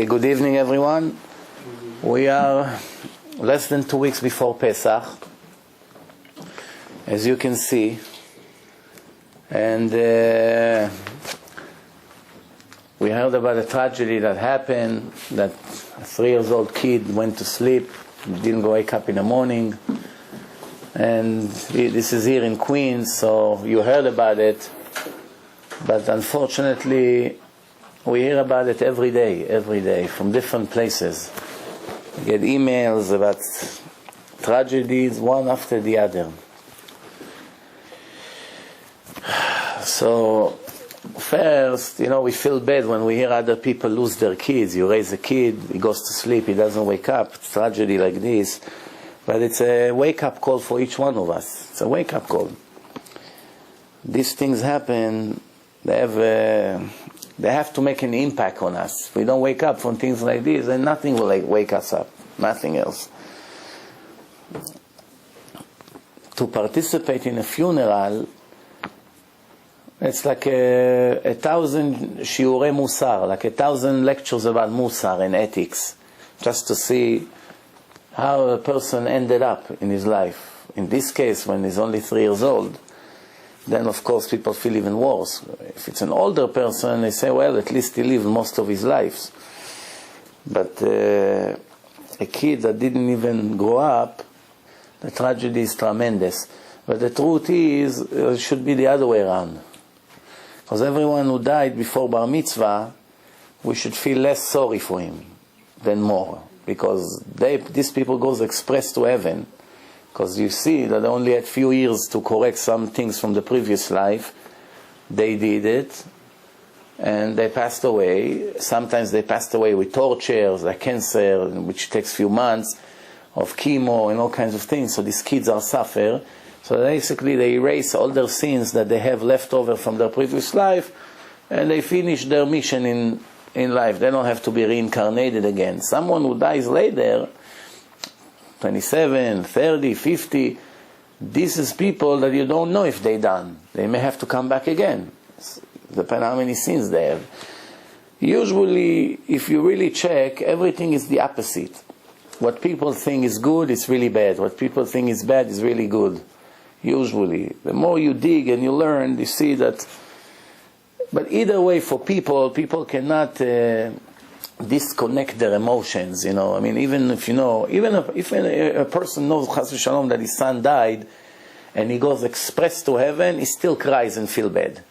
Okay, good evening everyone. We are less than 2 weeks before Pesach, as you can see, and we heard about a tragedy that happened, that a 3-year-old kid went to sleep, didn't wake up in the morning, and this is here in Queens, so you heard about it, but unfortunately we hear about it every day, from different places. We get emails about tragedies, one after the other. So, first, we feel bad when we hear other people lose their kids. You raise a kid, he goes to sleep, he doesn't wake up. It's a tragedy like this. But it's a wake-up call for each one of us. It's a wake-up call. These things happen, they have to make an impact on us. If we don't wake up from things like this, then nothing will wake us up. Nothing else. To participate in a funeral, it's like 1,000 shiurei musar, like 1,000 lectures about musar and ethics, just to see how a person ended up in his life. In this case, when he's only 3 years old, then of course people feel even worse. If it's an older person, they say, well, at least he lived most of his life. But a kid that didn't even grow up, the tragedy is tremendous. But the truth is, it should be the other way around. Because everyone who died before Bar Mitzvah, we should feel less sorry for him than more. Because these people goes express to heaven. Because you see that they only had few years to correct some things from the previous life. They did it, and they passed away. Sometimes they passed away with tortures, like cancer, which takes few months, of chemo and all kinds of things. So these kids are suffer. So basically they erase all their sins that they have left over from their previous life, and they finish their mission in life. They don't have to be reincarnated again. Someone who dies later, 27, 30, 50, this is people that you don't know if they done. They may have to come back again. Depending on how many sins they have. Usually, if you really check, everything is the opposite. What people think is good is really bad. What people think is bad is really good. Usually. The more you dig and you learn, you see that. But either way, for people cannot disconnect their emotions, I mean, even if if a person knows, Chas v'Shalom, that his son died, and he goes express to heaven, he still cries and feel bad.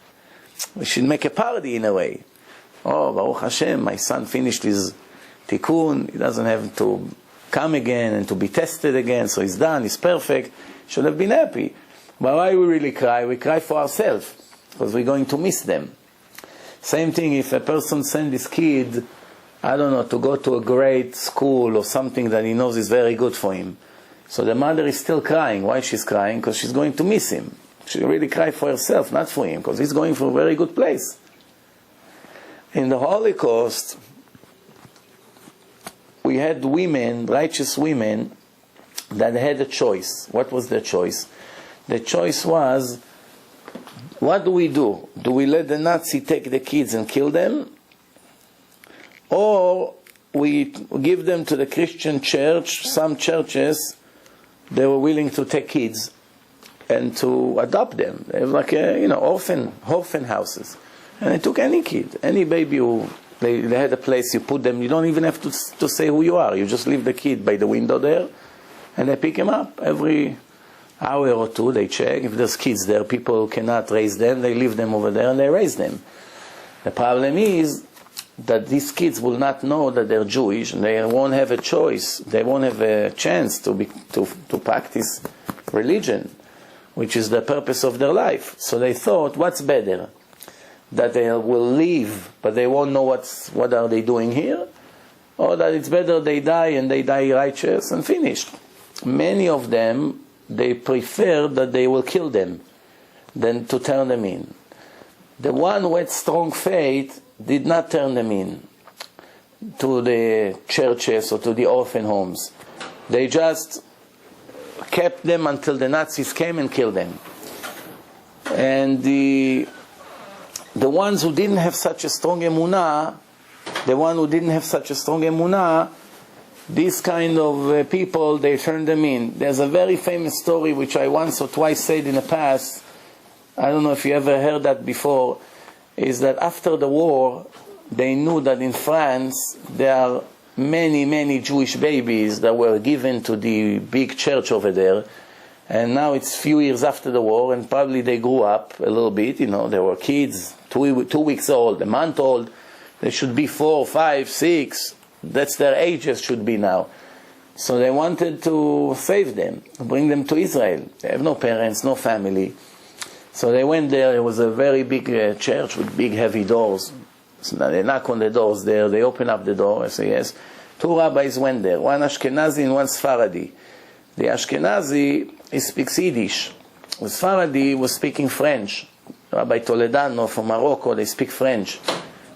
We should make a party in a way. Oh, Baruch Hashem, my son finished his tikkun, he doesn't have to come again and to be tested again, so he's done, he's perfect. Should have been happy. But why we really cry? We cry for ourselves, because we're going to miss them. Same thing if a person sends his kid, I don't know, to go to a great school or something that he knows is very good for him. So the mother is still crying. Why she's crying? Because she's going to miss him. She really cry for herself, not for him, because he's going for a very good place. In the Holocaust, we had women, righteous women, that had a choice. What was their choice? The choice was, what do? Do we let the Nazi take the kids and kill them? Or we give them to the Christian church? Some churches, they were willing to take kids and to adopt them. They have like orphan houses. And they took any kid, any baby who, they had a place, you put them, you don't even have to say who you are. You just leave the kid by the window there, and they pick him up. Every hour or two, they check. If there's kids there, people cannot raise them, they leave them over there and they raise them. The problem is that these kids will not know that they're Jewish, and they won't have a choice. They won't have a chance to practice religion, which is the purpose of their life. So they thought, what's better? That they will leave, but they won't know what are they doing here? Or that it's better they die, and they die righteous and finished. Many of them, they prefer that they will kill them than to turn them in. The one who had strong faith did not turn them in to the churches or to the orphan homes. They just kept them until the Nazis came and killed them. And the ones who didn't have such a strong emunah, the one who didn't have such a strong emunah, these kind of people, they turned them in. There's a very famous story which I once or twice said in the past. I don't know if you ever heard that before. Is that after the war, they knew that in France there are many, many Jewish babies that were given to the big church over there. And now it's few years after the war, and probably they grew up a little bit. You know, they were kids, 2 weeks old, a month old. They should be 4, 5, 6. That's their ages should be now. So they wanted to save them, bring them to Israel. They have no parents, no family. So they went there. It was a very big church with big heavy doors. So they knock on the doors there. They open up the door. I say yes. 2 rabbis went there. One Ashkenazi and one Sephardi. The Ashkenazi, he speaks Yiddish. The Sephardi was speaking French. Rabbi Toledano from Morocco, they speak French.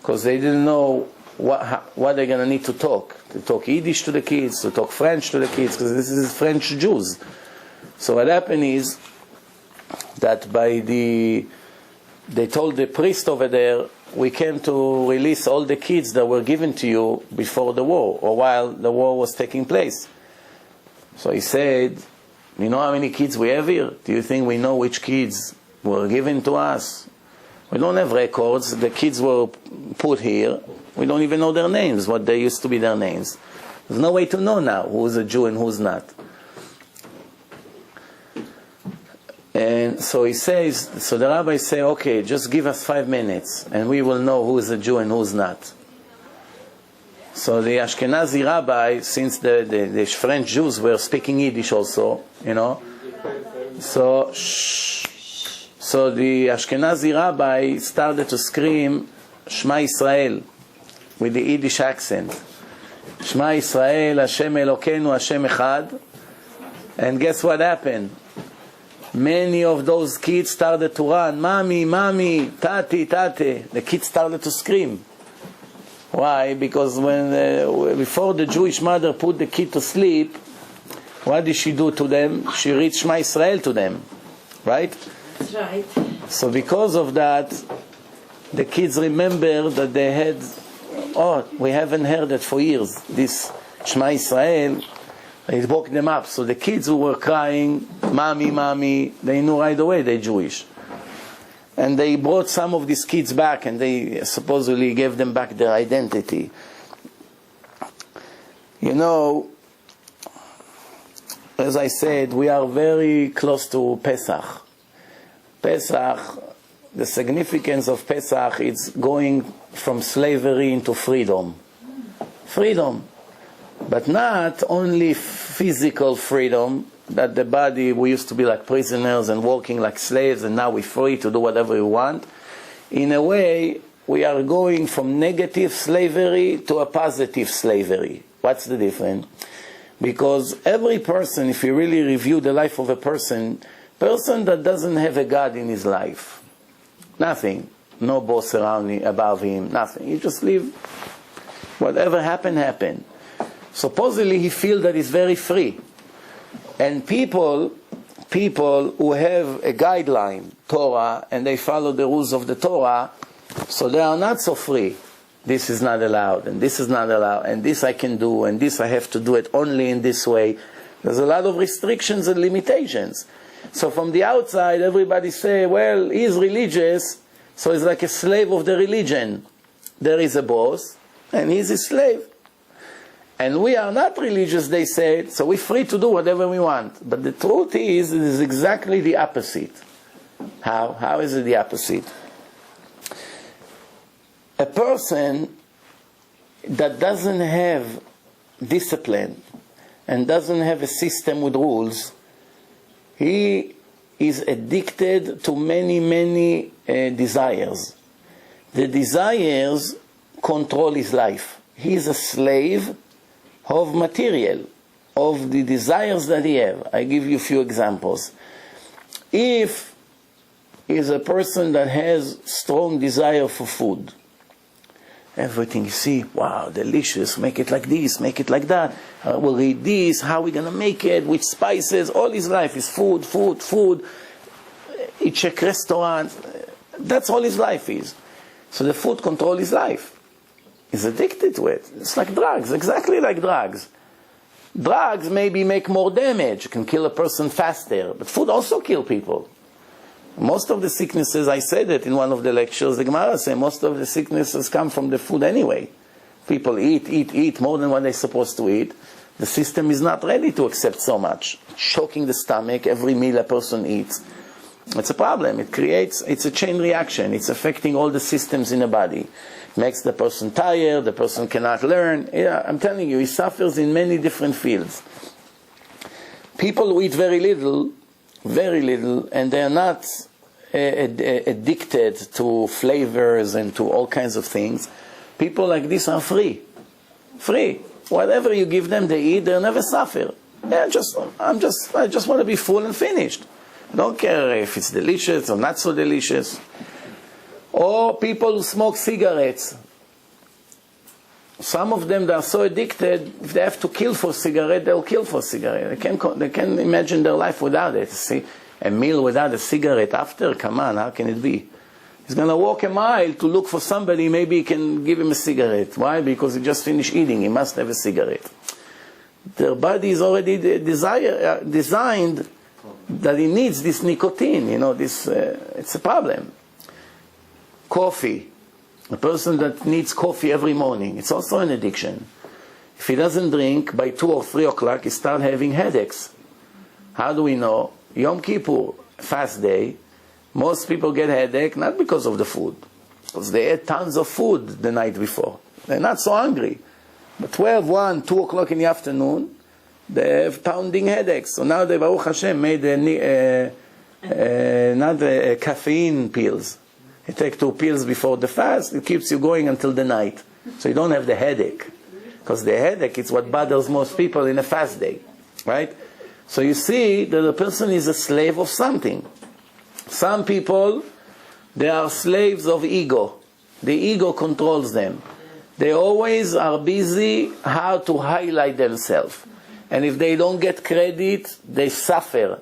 Because they didn't know what they're going to need to talk Yiddish to the kids, to talk French to the kids, because this is French Jews. So what happened is that they told the priest over there, we came to release all the kids that were given to you before the war, or while the war was taking place. So he said, you know how many kids we have here? Do you think we know which kids were given to us? We don't have records. The kids were put here. We don't even know their names, what they used to be their names. There's no way to know now who's a Jew and who's not. And so he says, so the rabbis say, okay, just give us 5 minutes and we will know who is a Jew and who's not. So the Ashkenazi rabbi, since the French Jews were speaking Yiddish also, you know, so the Ashkenazi rabbi started to scream Shema Yisrael with the Yiddish accent. Shema Yisrael, Hashem Elokeinu, Hashem Echad. And guess what happened? Many of those kids started to run. Mommy, mommy, tati, tate. The kids started to scream. Why? Because before the Jewish mother put the kid to sleep, what did she do to them? She read Shema Yisrael to them. Right? That's right. So because of that, the kids remember that they had, we haven't heard it for years, this Shema Yisrael. It woke them up. So the kids who were crying, mommy, mommy, they knew right away they're Jewish. And they brought some of these kids back, and they supposedly gave them back their identity. You know, as I said, we are very close to Pesach. Pesach, the significance of Pesach is going from slavery into freedom. Freedom. But not only physical freedom, that the body, we used to be like prisoners and working like slaves, and now we're free to do whatever we want. In a way, we are going from negative slavery to a positive slavery. What's the difference? Because every person, if you really review the life of a person that doesn't have a God in his life, nothing, no boss around him, above him, nothing. He just live, whatever happened, happened. Supposedly he feels that he's very free. And people who have a guideline, Torah, and they follow the rules of the Torah, so they are not so free. This is not allowed, and this is not allowed, and this I can do, and this I have to do it only in this way. There's a lot of restrictions and limitations. So from the outside, everybody say, well, he's religious, so he's like a slave of the religion. There is a boss, and he's a slave. And we are not religious, they said, so we're free to do whatever we want. But the truth is, it is exactly the opposite. How? How is it the opposite? A person that doesn't have discipline and doesn't have a system with rules, he is addicted to many, many desires. The desires control his life. He is a slave of material, of the desires that he has. I give you a few examples. If he is a person that has strong desire for food, everything you see, wow, delicious, make it like this, make it like that, we'll eat this, how are we going to make it, which spices, all his life is food, food, food, he check restaurants, that's all his life is. So the food control his life. is addicted to it. It's like drugs, exactly like drugs. Drugs maybe make more damage, can kill a person faster, but food also kills people. Most of the sicknesses, I said it in one of the lectures, the Gemara says most of the sicknesses come from the food anyway. People eat more than what they're supposed to eat. The system is not ready to accept so much. Choking the stomach, every meal a person eats. It's a problem. It's a chain reaction. It's affecting all the systems in the body. It makes the person tired, the person cannot learn. Yeah, I'm telling you, he suffers in many different fields. People who eat very little, and they're not addicted to flavors and to all kinds of things. People like this are free. Whatever you give them, they eat. They'll never suffer. I just want to be full and finished. I don't care if it's delicious or not so delicious. Or people who smoke cigarettes. Some of them, they are so addicted, if they have to kill for cigarette, they'll kill for cigarette. They can't imagine their life without it. See, a meal without a cigarette after, come on, how can it be? He's going to walk a mile to look for somebody, maybe he can give him a cigarette. Why? Because he just finished eating, he must have a cigarette. Their body is already designed that it needs this nicotine, it's a problem. Coffee. A person that needs coffee every morning, it's also an addiction. If he doesn't drink, by 2 or 3 o'clock, he starts having headaches. How do we know? Yom Kippur, fast day, most people get headache not because of the food, because they ate tons of food the night before. They're not so hungry. But 12, 1, 2 o'clock in the afternoon, they have pounding headaches. So now they, Baruch Hashem, made caffeine pills. You take 2 pills before the fast, it keeps you going until the night. So you don't have the headache. Because the headache is what bothers most people in a fast day. Right? So you see that the person is a slave of something. Some people, they are slaves of ego. The ego controls them. They always are busy how to highlight themselves. And if they don't get credit, they suffer.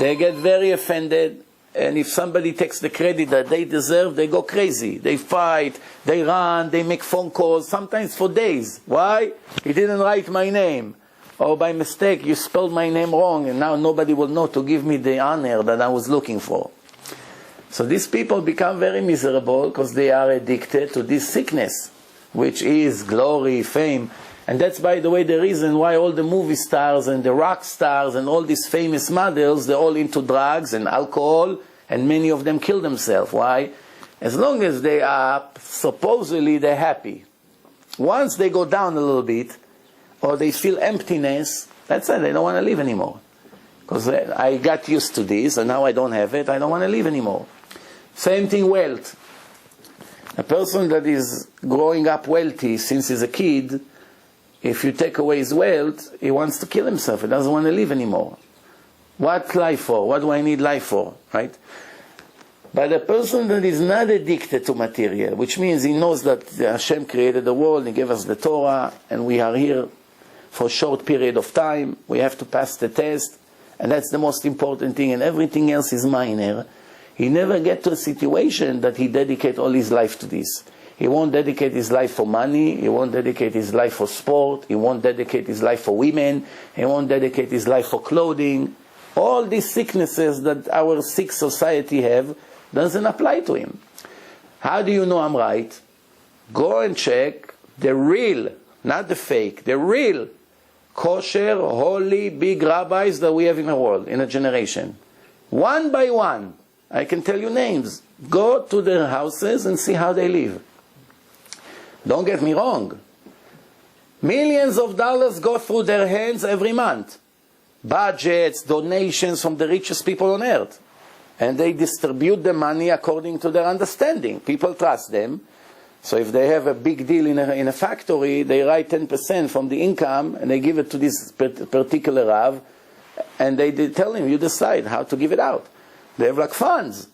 They get very offended. And if somebody takes the credit that they deserve, they go crazy. They fight, they run, they make phone calls, sometimes for days. Why? He didn't write my name. Or by mistake, you spelled my name wrong, and now nobody will know to give me the honor that I was looking for. So these people become very miserable because they are addicted to this sickness, which is glory, fame. And that's, by the way, the reason why all the movie stars and the rock stars and all these famous models, they're all into drugs and alcohol, and many of them kill themselves. Why? As long as they are, supposedly they're happy. Once they go down a little bit, or they feel emptiness, that's it, they don't want to live anymore. Because I got used to this, and now I don't have it, I don't want to live anymore. Same thing, wealth. A person that is growing up wealthy since he's a kid, if you take away his wealth, he wants to kill himself. He doesn't want to live anymore. What life for? What do I need life for? Right? But a person that is not addicted to material, which means he knows that Hashem created the world, He gave us the Torah, and we are here for a short period of time. We have to pass the test, and that's the most important thing, and everything else is minor. He never get to a situation that he dedicate all his life to this. He won't dedicate his life for money. He won't dedicate his life for sport. He won't dedicate his life for women. He won't dedicate his life for clothing. All these sicknesses that our sick society have doesn't apply to him. How do you know I'm right? Go and check the real, not the fake, the real kosher, holy, big rabbis that we have in the world, in a generation. One by one, I can tell you names. Go to their houses and see how they live. Don't get me wrong. Millions of dollars go through their hands every month. Budgets, donations from the richest people on earth. And they distribute the money according to their understanding. People trust them. So if they have a big deal in a factory, they write 10% from the income and they give it to this particular Rav. And they tell him, you decide how to give it out. They have like funds.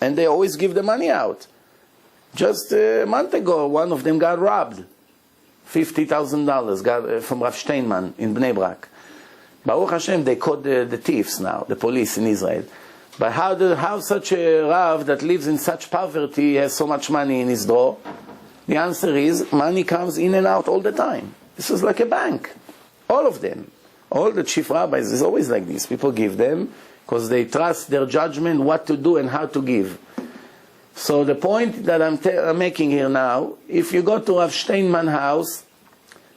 And they always give the money out. Just a month ago, one of them got robbed. $50,000 from Rav Steinman in Bnei Brak. Baruch Hashem, they caught the thieves now, the police in Israel. But how such a Rav that lives in such poverty has so much money in his drawer? The answer is money comes in and out all the time. This is like a bank. All of them. All the chief rabbis is always like this. People give them because they trust their judgment what to do and how to give. So the point that I'm making here now, if you go to Rav Steinman house,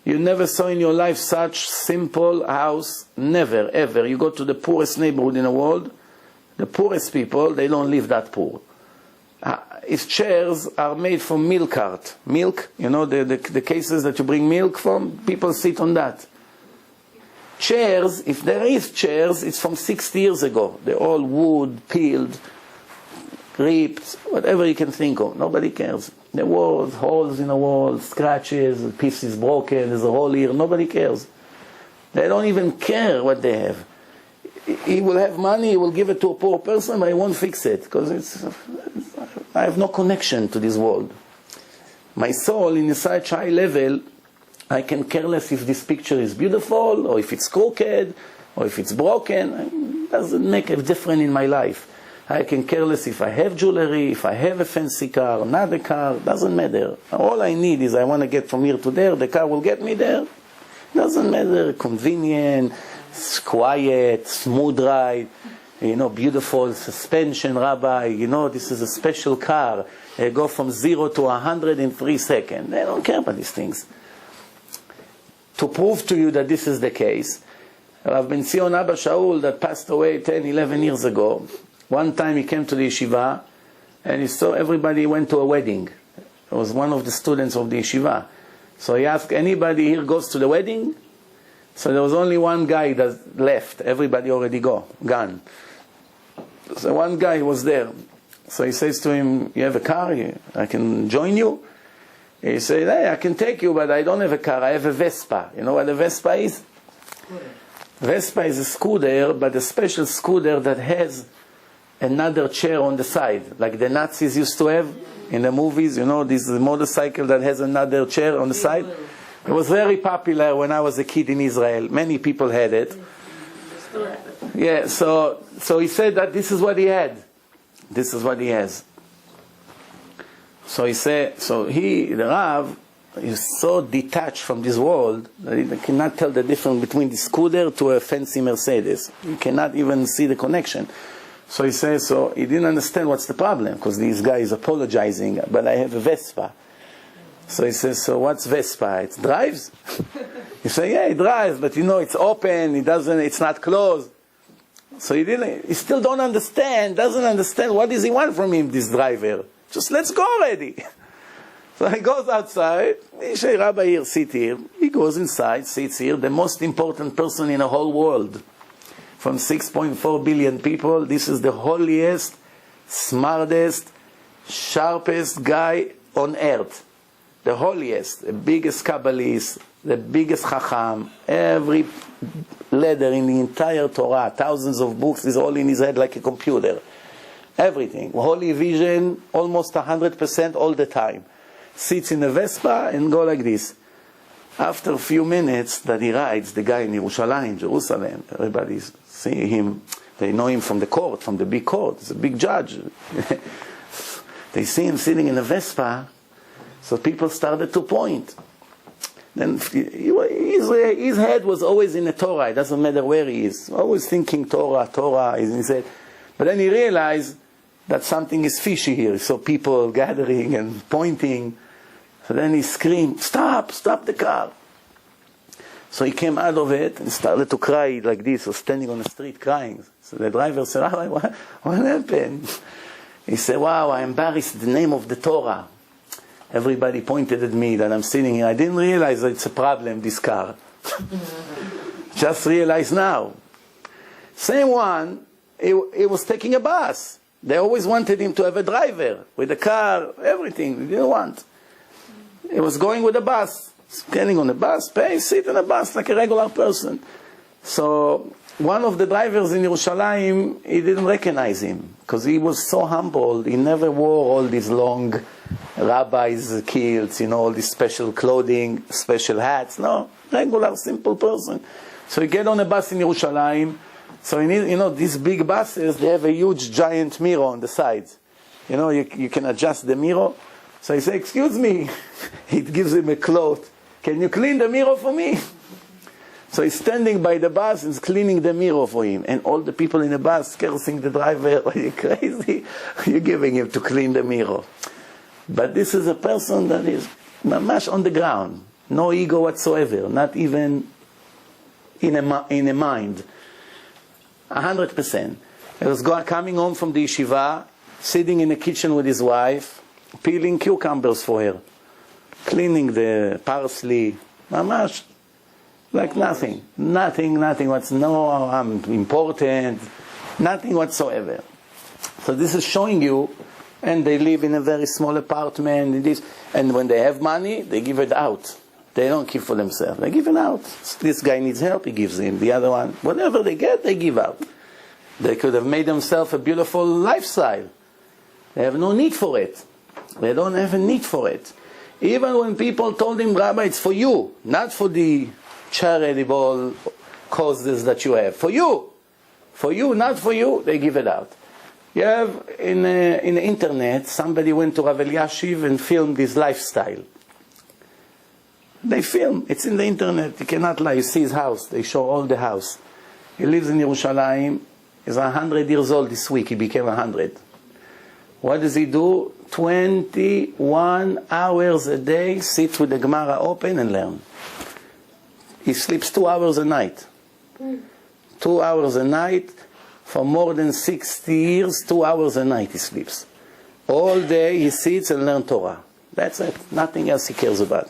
you never saw in your life such simple house, never, ever. You go to the poorest neighborhood in the world, the poorest people, they don't live that poor. His chairs are made from milk cart. Milk, you know, the cases that you bring milk from, people sit on that. Chairs, if there is chairs, it's from 60 years ago. They're all wood, peeled, ripped, whatever you can think of. Nobody cares. The walls, holes in the wall, scratches, a piece is broken, there's a hole here. Nobody cares. They don't even care what they have. He will have money, he will give it to a poor person, but he won't fix it because I have no connection to this world. My soul, in such high level, I can care less if this picture is beautiful or if it's crooked or if it's broken. It doesn't make a difference in my life. I can care less if I have jewelry, if I have a fancy car, not a car, doesn't matter. All I need is I want to get from here to there, the car will get me there. Doesn't matter, convenient, quiet, smooth ride, you know, beautiful suspension, Rabbi, you know, this is a special car. They go from 0 to 100 in 3 seconds. They don't care about these things. To prove to you that this is the case, Rav Ben Zion Abba Shaul that passed away 10, 11 years ago, one time he came to the yeshiva and he saw everybody went to a wedding. It was one of the students of the yeshiva. So he asked, anybody here goes to the wedding? So there was only one guy that left. Everybody already gone. So one guy was there. So he says to him, you have a car? I can join you? He said, hey, I can take you, but I don't have a car. I have a Vespa. You know what a Vespa is? Vespa is a scooter, but a special scooter that has another chair on the side, like the Nazis used to have in the movies. You know, this motorcycle that has another chair on the side. It was very popular when I was a kid in Israel. Many people had it. Yeah, so he said that this is what he had. This is what he has. So he said, the Rav is so detached from this world that he cannot tell the difference between the scooter to a fancy Mercedes. He cannot even see the connection. So he says, so he didn't understand what's the problem, because this guy is apologizing, but I have a Vespa. So he says, so what's Vespa? It drives? You say, yeah, it drives, but you know, it's open, it's not closed. So he still doesn't understand what does he want from him, this driver. Just let's go already. So he goes outside, he says, Rabbi here, sit here. He goes inside, sits here, the most important person in the whole world. From 6.4 billion people, this is the holiest, smartest, sharpest guy on earth. The holiest, the biggest Kabbalist, the biggest Chacham, every letter in the entire Torah, thousands of books, is all in his head like a computer. Everything. Holy vision, almost 100% all the time. Sits in a Vespa and go like this. After a few minutes that he rides, the guy in Yerushalayim, Jerusalem, everybody see him, they know him from the court, from the big court, he's a big judge. They see him sitting in a Vespa, so people started to point. Then his head was always in the Torah, it doesn't matter where he is, always thinking Torah is in his head. But then he realized that something is fishy here, so people gathering and pointing. So then he screamed, stop the car. So he came out of it and started to cry like this, or standing on the street crying. So the driver said, what happened? He said, wow, I embarrassed the name of the Torah. Everybody pointed at me that I'm sitting here. I didn't realize that it's a problem, this car. Just realized now. Same one, he was taking a bus. They always wanted him to have a driver with a car, everything. He didn't want. He was going with a bus, standing on the bus, sit on a bus like a regular person. So one of the drivers in Yerushalayim, he didn't recognize him because he was so humble. He never wore all these long rabbis' kilts, all this special clothing, special hats. No, regular, simple person. So he get on a bus in Yerushalayim. So these big buses, they have a huge giant mirror on the sides. You can adjust the mirror. So he says, excuse me. He gives him a cloth. Can you clean the mirror for me? So he's standing by the bus and cleaning the mirror for him. And all the people in the bus cursing the driver, are you crazy? You're giving him to clean the mirror. But this is a person that is mamash on the ground. No ego whatsoever. Not even in a mind. 100%. He was coming home from the yeshiva, sitting in the kitchen with his wife, peeling cucumbers for her, cleaning the parsley, mamash, like nothing, I'm important, nothing whatsoever. So this is showing you, and they live in a very small apartment, and when they have money, they give it out. They don't keep for themselves, they give it out. This guy needs help, he gives him. The other one, whatever they get, they give out. They could have made themselves a beautiful lifestyle. They have no need for it. They don't have a need for it. Even when people told him, Rabbi, it's for you, not for the charitable causes that you have. For you, not for you, they give it out. You have in the internet, somebody went to Rav Eliashiv and filmed his lifestyle. They film, it's in the internet, you cannot lie. You see his house, they show all the house. He lives in Yerushalayim, he's 100 years old this week, he became 100. What does he do? 21 hours a day, sit with the Gemara open and learn. He sleeps 2 hours a night. 2 hours a night, for more than 60 years, 2 hours a night he sleeps. All day he sits and learns Torah. That's it, nothing else he cares about.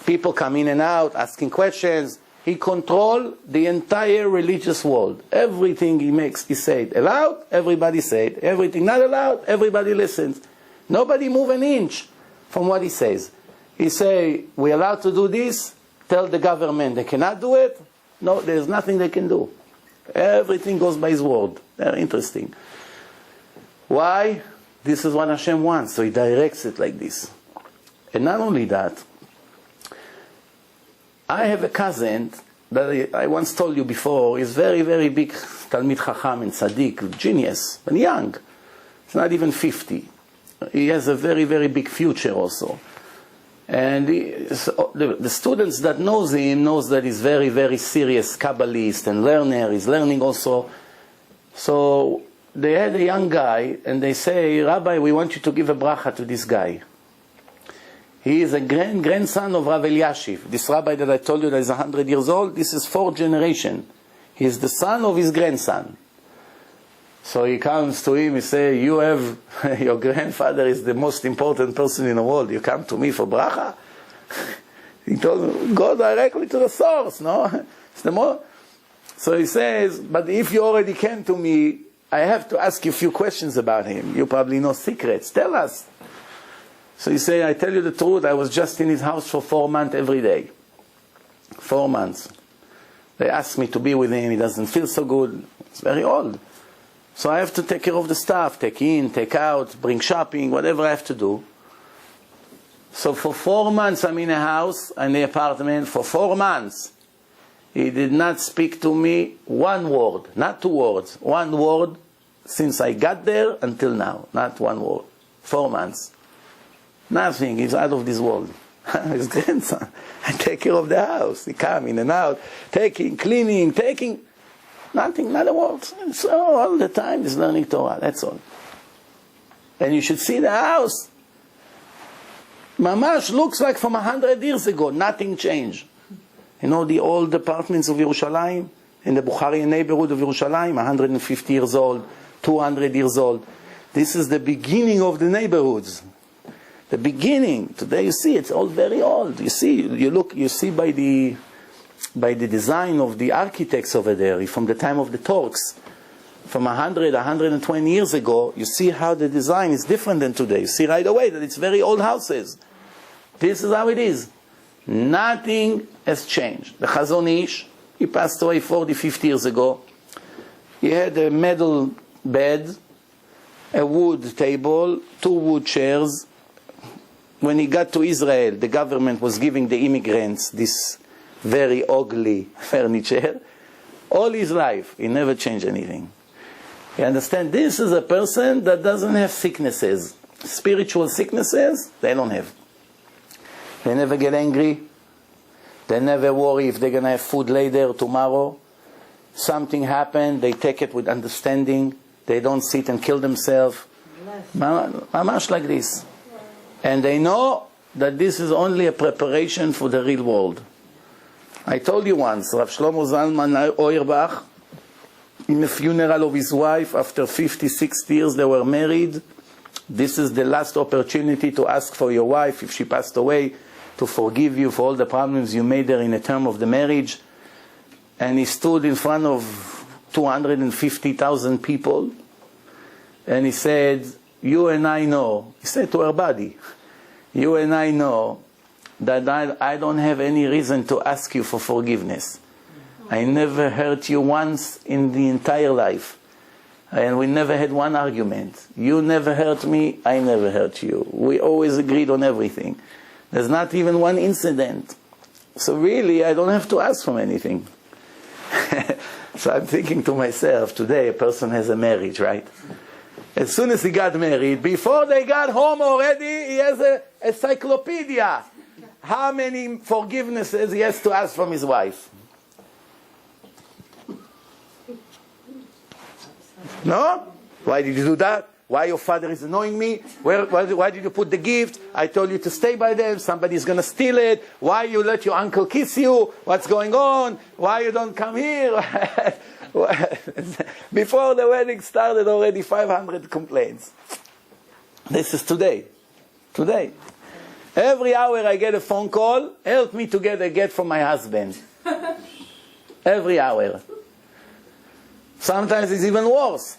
People come in and out, asking questions. He controls the entire religious world. Everything he makes, he says allowed, everybody says. Everything not allowed, everybody listens. Nobody move an inch from what he says. He say, we're allowed to do this, tell the government they cannot do it. No, there's nothing they can do. Everything goes by his word. Very interesting. Why? This is what Hashem wants, so he directs it like this. And not only that, I have a cousin that I once told you before, is very, very big Talmid Chacham and Tzaddik, genius, and young. He's not even 50. He has a very, very big future also. And the students that knows him knows that he's very, very serious Kabbalist and learner. He's learning also. So they had a young guy and they say, Rabbi, we want you to give a bracha to this guy. He is a grandson of Rav Eliashiv. This rabbi that I told you that is 100 years old, this is 4th generation. He is the son of his grandson. So he comes to him, he says, you have, your grandfather is the most important person in the world. You come to me for bracha? He told him, go directly to the source, no? It's the more. So he says, but if you already came to me, I have to ask you a few questions about him. You probably know secrets. Tell us. So he said, I tell you the truth, I was just in his house for 4 months every day. 4 months. They asked me to be with him, he doesn't feel so good. It's very old. So I have to take care of the stuff, take in, take out, bring shopping, whatever I have to do. So for 4 months I'm in a house, in the apartment, for 4 months. He did not speak to me one word, not 2 words, 1 word since I got there until now, not 1 word. 4 months. Nothing, he's out of this world. His grandson. I take care of the house. He come in and out, taking, cleaning, taking. Nothing, not a word. So all the time he's learning Torah, that's all. And you should see the house. Mamash looks like from 100 years ago, nothing changed. You know the old apartments of Yerushalayim, in the Bukharian neighborhood of Yerushalayim, 150 years old, 200 years old. This is the beginning of the neighborhoods. The beginning. Today you see it's all very old. You see, you see by the design of the architects over there, from the time of the Turks, from 100, 120 years ago, you see how the design is different than today. You see right away that it's very old houses. This is how it is. Nothing has changed. The Chazon Ish, he passed away 40, 50 years ago. He had a metal bed, a wood table, 2 wood chairs. When he got to Israel, the government was giving the immigrants this very ugly furniture. All his life, he never changed anything. You understand? This is a person that doesn't have sicknesses. Spiritual sicknesses, they don't have. They never get angry. They never worry if they're going to have food later, tomorrow. Something happened, they take it with understanding. They don't sit and kill themselves. Mamash like this. And they know that this is only a preparation for the real world. I told you once, Rav Shlomo Zalman Auerbach, in the funeral of his wife, after 50, 60 years they were married, this is the last opportunity to ask for your wife, if she passed away, to forgive you for all the problems you made her in the term of the marriage. And he stood in front of 250,000 people, and he said, you and I know, he said to her body, you and I know that I don't have any reason to ask you for forgiveness. I never hurt you once in the entire life. And we never had one argument. You never hurt me, I never hurt you. We always agreed on everything. There's not even one incident. So really, I don't have to ask for anything. So I'm thinking to myself, today a person has a marriage, right? As soon as he got married, before they got home already, he has a encyclopedia. How many forgivenesses he has to ask from his wife? No? Why did you do that? Why your father is annoying me? Why did you put the gift? I told you to stay by them. Somebody's going to steal it. Why you let your uncle kiss you? What's going on? Why you don't come here? Before the wedding started, already 500 complaints. This is today. Today. Every hour I get a phone call, help me to get a get from my husband. Every hour. Sometimes it's even worse.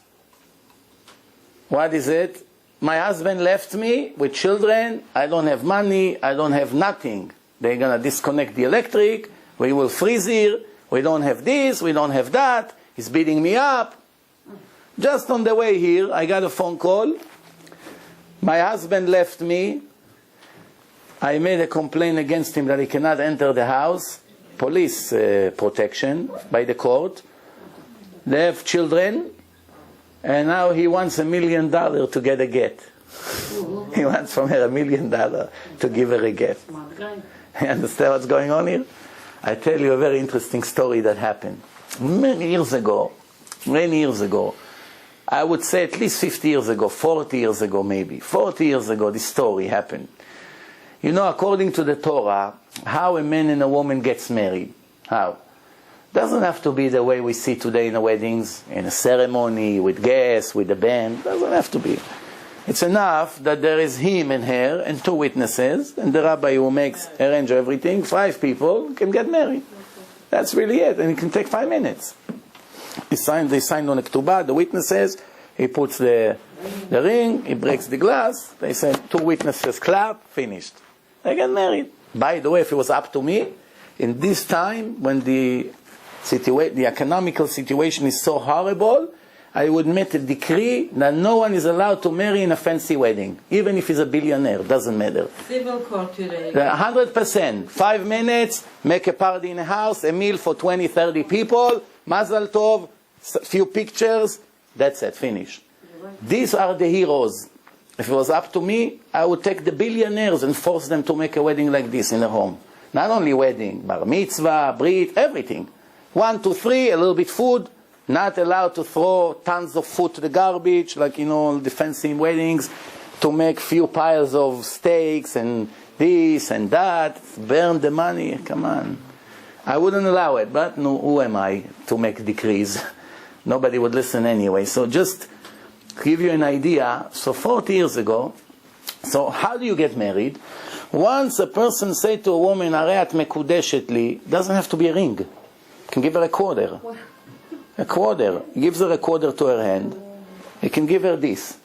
What is it? My husband left me with children. I don't have money. I don't have nothing. They're going to disconnect the electric. We will freeze here. We don't have this. We don't have that. He's beating me up. Just on the way here, I got a phone call. My husband left me. I made a complaint against him that he cannot enter the house. Police protection by the court. They have children. And now he wants $1 million to get a get. He wants from her $1 million to give her a get. You understand what's going on here? I tell you a very interesting story that happened. Many years ago, I would say at least 50 years ago, 40 years ago maybe. 40 years ago this story happened. You know, according to the Torah, how a man and a woman gets married. How? Doesn't have to be the way we see today in the weddings, in a ceremony, with guests, with a band. Doesn't have to be. It's enough that there is him and her and 2 witnesses, and the rabbi who arrange everything, 5 people can get married. That's really it, and it can take 5 minutes. They signed on a ketubah, the witnesses, he puts the ring, he breaks the glass, they say 2 witnesses clap, finished. They get married. By the way, if it was up to me, in this time when the economical situation is so horrible, I would make a decree that no one is allowed to marry in a fancy wedding, even if he's a billionaire, doesn't matter. Civil court today. 100%. 5 minutes, make a party in a house, a meal for 20, 30 people, Mazal Tov, few pictures, that's it, finish. These are the heroes. If it was up to me, I would take the billionaires and force them to make a wedding like this in a home. Not only wedding, bar mitzvah, brit, everything. 1, 2, 3, a little bit food. Not allowed to throw tons of food to the garbage, like, you know, the fancy weddings, to make few piles of steaks and this and that, burn the money, come on. I wouldn't allow it, but no, who am I to make decrees? Nobody would listen anyway. So just give you an idea. So 40 years ago, so how do you get married? Once a person say to a woman, "Areat mekudeshet li," doesn't have to be a ring. Can give her a quarter. A quarter. He gives her a quarter to her hand. He can give her this.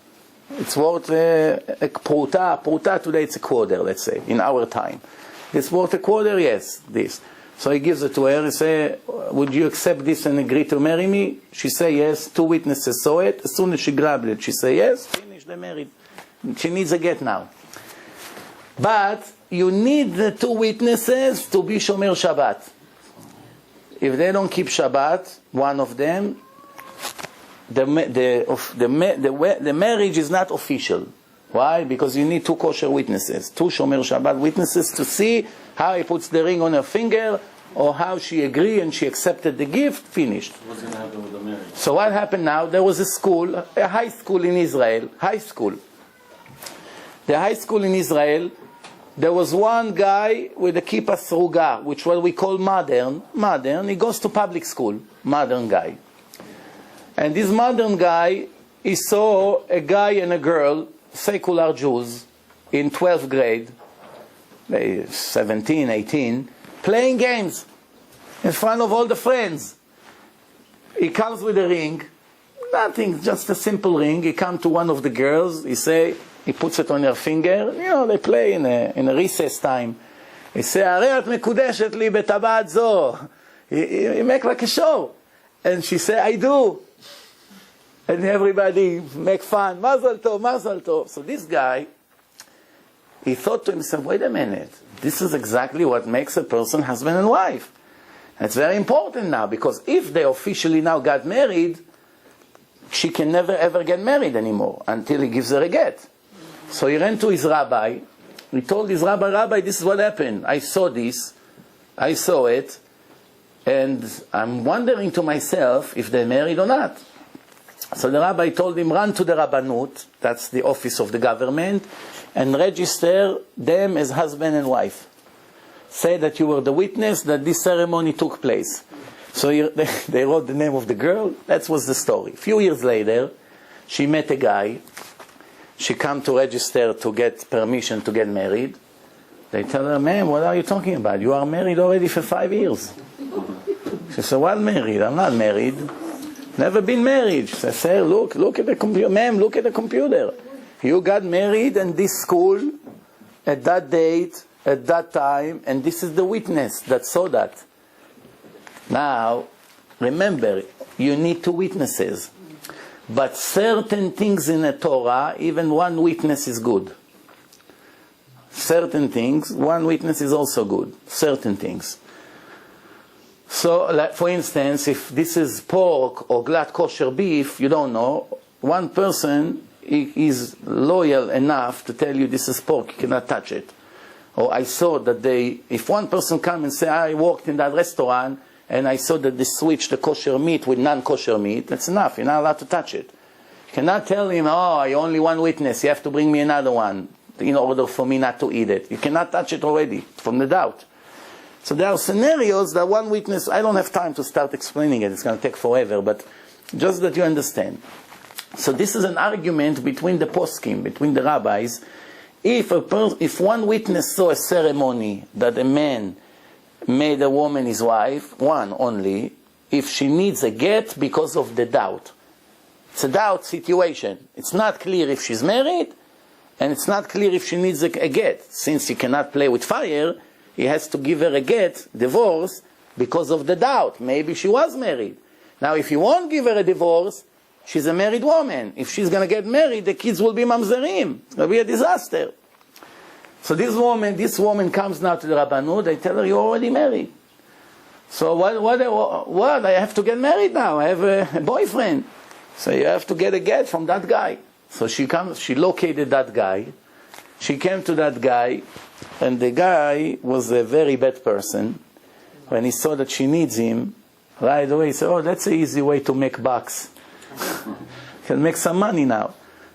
It's worth a pruta. Pruta today it's a quarter, let's say, in our time. It's worth a quarter, yes, this. So he gives it to her. He say, "Would you accept this and agree to marry me?" She say yes. 2 witnesses saw it. As soon as she grabbed it, she say yes. Finish, they're married. She needs a get now. But you need the 2 witnesses to be Shomer Shabbat. If they don't keep Shabbat, one of them, the marriage is not official. Why? Because you need 2 kosher witnesses, 2 Shomer Shabbat witnesses to see how he puts the ring on her finger, or how she agreed and she accepted the gift, finished. What's going to happen with the marriage? So what happened now? There was a school, a high school in Israel, high school. The high school in Israel, there was one guy with a kippah sruga, which what we call modern. He goes to public school, modern guy. And this modern guy, he saw a guy and a girl, secular Jews, in 12th grade, 17, 18, playing games in front of all the friends. He comes with a ring, nothing, just a simple ring. He comes to one of the girls, he puts it on her finger, they play in a recess time. He say, הרי את מקודשת לי בטבעת זו. He make like a show. And she say, I do. And everybody make fun, Mazel tov, Mazel tov. So this guy, he thought to himself, wait a minute, this is exactly what makes a person husband and wife. And it's very important now, because if they officially now got married, she can never ever get married anymore until he gives her a get. So he ran to his rabbi. He told his rabbi, this is what happened. I saw this, I saw it, and I'm wondering to myself if they're married or not. So the rabbi told him, run to the Rabbanut, that's the office of the government, and register them as husband and wife. Say that you were the witness that this ceremony took place. So they wrote the name of the girl. That was the story. A few years later, she met a guy. She came to register to get permission to get married. They tell her, ma'am, what are you talking about? You are married already for 5 years. She said, what married? I'm not married. Never been married. She said, sir, look at the computer. Ma'am, look at the computer. You got married in this school, at that date, at that time, and this is the witness that saw that. Now, remember, you need 2 witnesses. But certain things in the Torah, even 1 witness is good. Certain things, 1 witness is also good. Certain things. So, like, for instance, if this is pork or glatt kosher beef, you don't know, 1 person is loyal enough to tell you this is pork, you cannot touch it. Or I saw that if 1 person come and say, I worked in that restaurant, and I saw that they switched the kosher meat with non-kosher meat, that's enough, you're not allowed to touch it. You cannot tell him, I only 1 witness, you have to bring me another one in order for me not to eat it. You cannot touch it already, from the doubt. So there are scenarios that 1 witness, I don't have time to start explaining it, it's going to take forever, but just that you understand. So this is an argument between the poskim, between the rabbis. If 1 witness saw a ceremony that a man made a woman his wife, 1 only, if she needs a get because of the doubt. It's a doubt situation. It's not clear if she's married, and it's not clear if she needs a get. Since he cannot play with fire, he has to give her a get, divorce, because of the doubt. Maybe she was married. Now, if he won't give her a divorce, she's a married woman. If she's going to get married, the kids will be mamzerim. It will be a disaster. So this woman comes now to the Rabbanut. They tell her, you're already married. So what? I have to get married now. I have a boyfriend. So you have to get a get from that guy. So she located that guy. She came to that guy, and the guy was a very bad person. When he saw that she needs him, right away he said, that's an easy way to make bucks. Can make some money now.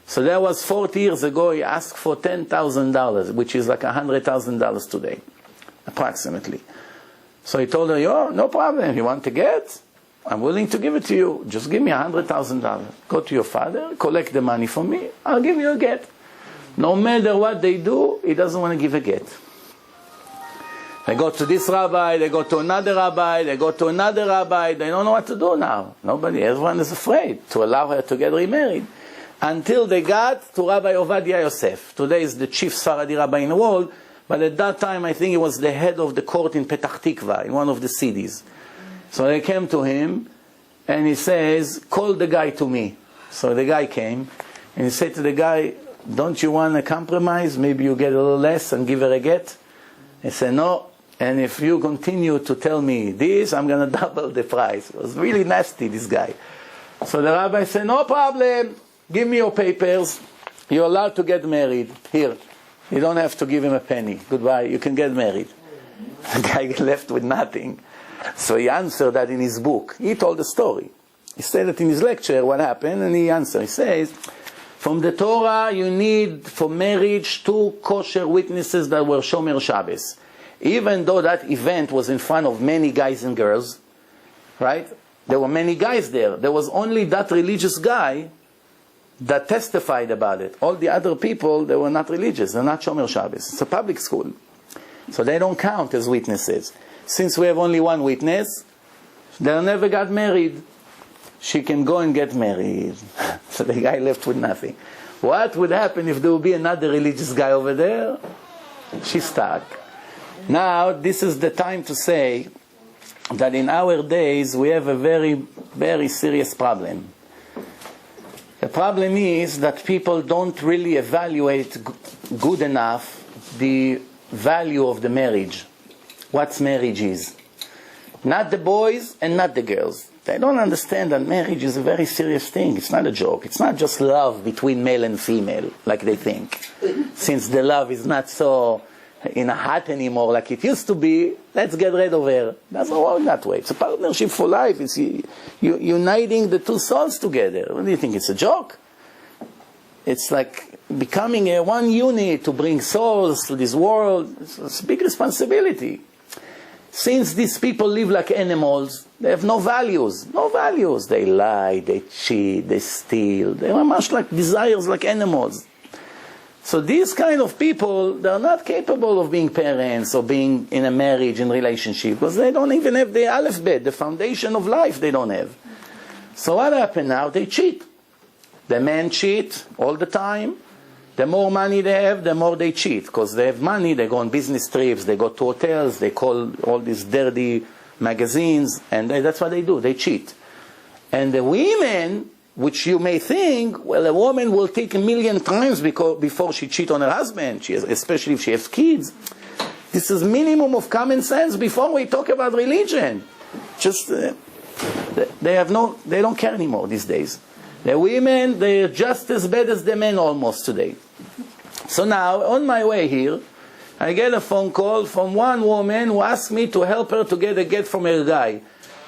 So that was 40 years ago, he asked for $10,000, which is like $100,000 today, approximately. So he told her, no problem, you want to get? I'm willing to give it to you. Just give me $100,000. Go to your father, collect the money from me, I'll give you a get. No matter what they do, he doesn't want to give a get. They go to this rabbi, they go to another rabbi, they go to another rabbi, they don't know what to do now. Everyone is afraid to allow her to get remarried. Until they got to Rabbi Ovadia Yosef. Today is the chief Sephardi rabbi in the world, but at that time I think he was the head of the court in Petach Tikva, in one of the cities. So they came to him, and he says, call the guy to me. So the guy came, and he said to the guy, don't you want a compromise? Maybe you get a little less and give her a get? He said, no, and if you continue to tell me this, I'm going to double the price. It was really nasty, this guy. So the rabbi said, no problem, give me your papers. You're allowed to get married. Here. You don't have to give him a penny. Goodbye. You can get married. The guy left with nothing. So he answered that in his book. He told the story. He said that in his lecture, what happened, and he answered. He says, from the Torah, you need for marriage 2 kosher witnesses that were Shomer Shabbos. Even though that event was in front of many guys and girls, right? There were many guys there. There was only that religious guy that testified about it. All the other people, they were not religious. They're not Shomer Shabbos. It's a public school. So they don't count as witnesses. Since we have only one witness, they never got married. She can go and get married. So the guy left with nothing. What would happen if there would be another religious guy over there? She's stuck. Now, this is the time to say that in our days we have a very, very serious problem. The problem is that people don't really evaluate good enough the value of the marriage. What marriage is. Not the boys and not the girls. They don't understand that marriage is a very serious thing. It's not a joke. It's not just love between male and female, like they think. Since the love is not so in a hot anymore like it used to be, let's get rid of her. Doesn't work that way. It's a partnership for life. It's uniting the 2 souls together. What do you think? It's a joke? It's like becoming a one unit to bring souls to this world. It's a big responsibility. Since these people live like animals, they have no values. No values. They lie, they cheat, they steal. They are much like desires like animals. So these kind of people, they're not capable of being parents or being in a marriage and relationship because they don't even have the alphabet, the foundation of life they don't have. So what happened now? They cheat. The men cheat all the time. The more money they have, the more they cheat. Because they have money, they go on business trips, they go to hotels, they call all these dirty magazines, and that's what they do, they cheat. And the women, which you may think, well, a woman will take 1,000,000 times before she cheat on her husband, especially if she has kids. This is minimum of common sense before we talk about religion. Just, they don't care anymore these days. The women, they're just as bad as the men almost today. So now, on my way here, I get a phone call from one woman who asked me to help her to get a get from her guy.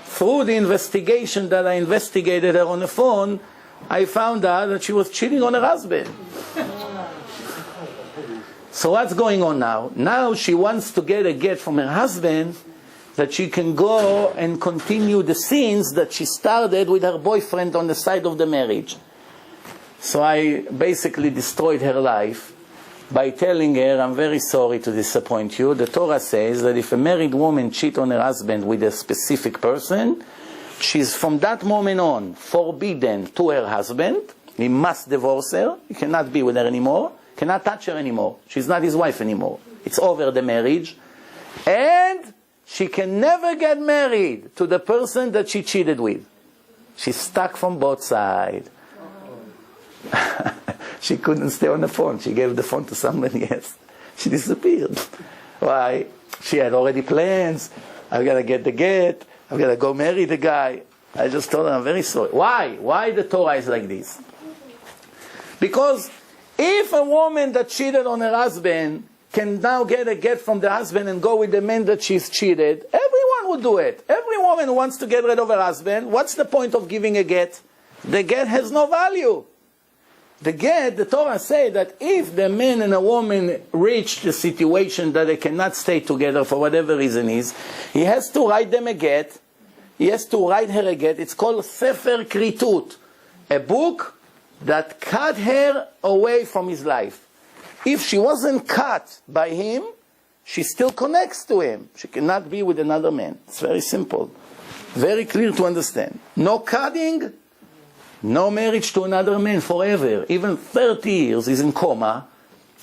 Through the investigation that I investigated her on the phone, I found out that she was cheating on her husband. So what's going on now? Now she wants to get a get from her husband that she can go and continue the sins that she started with her boyfriend on the side of the marriage. So I basically destroyed her life by telling her, I'm very sorry to disappoint you. The Torah says that if a married woman cheats on her husband with a specific person, she's from that moment on forbidden to her husband. He must divorce her. He cannot be with her anymore. Cannot touch her anymore. She's not his wife anymore. It's over the marriage. And she can never get married to the person that she cheated with. She's stuck from both sides. She couldn't stay on the phone. She gave the phone to somebody else. She disappeared. Why? She had already plans. I've got to get the get. I've got to go marry the guy. I just told her, I'm very sorry. Why? Why the Torah is like this? Because if a woman that cheated on her husband can now get a get from the husband and go with the man that she's cheated, everyone would do it. Every woman who wants to get rid of her husband, what's the point of giving a get? The get has no value. The get, the Torah say that if the man and a woman reach the situation that they cannot stay together for whatever reason is, he has to write them a get. He has to write her a get. It's called Sefer Kritut, a book that cut her away from his life. If she wasn't cut by him, she still connects to him. She cannot be with another man. It's very simple. Very clear to understand. No cutting, no marriage to another man forever. Even 30 years, he's in coma.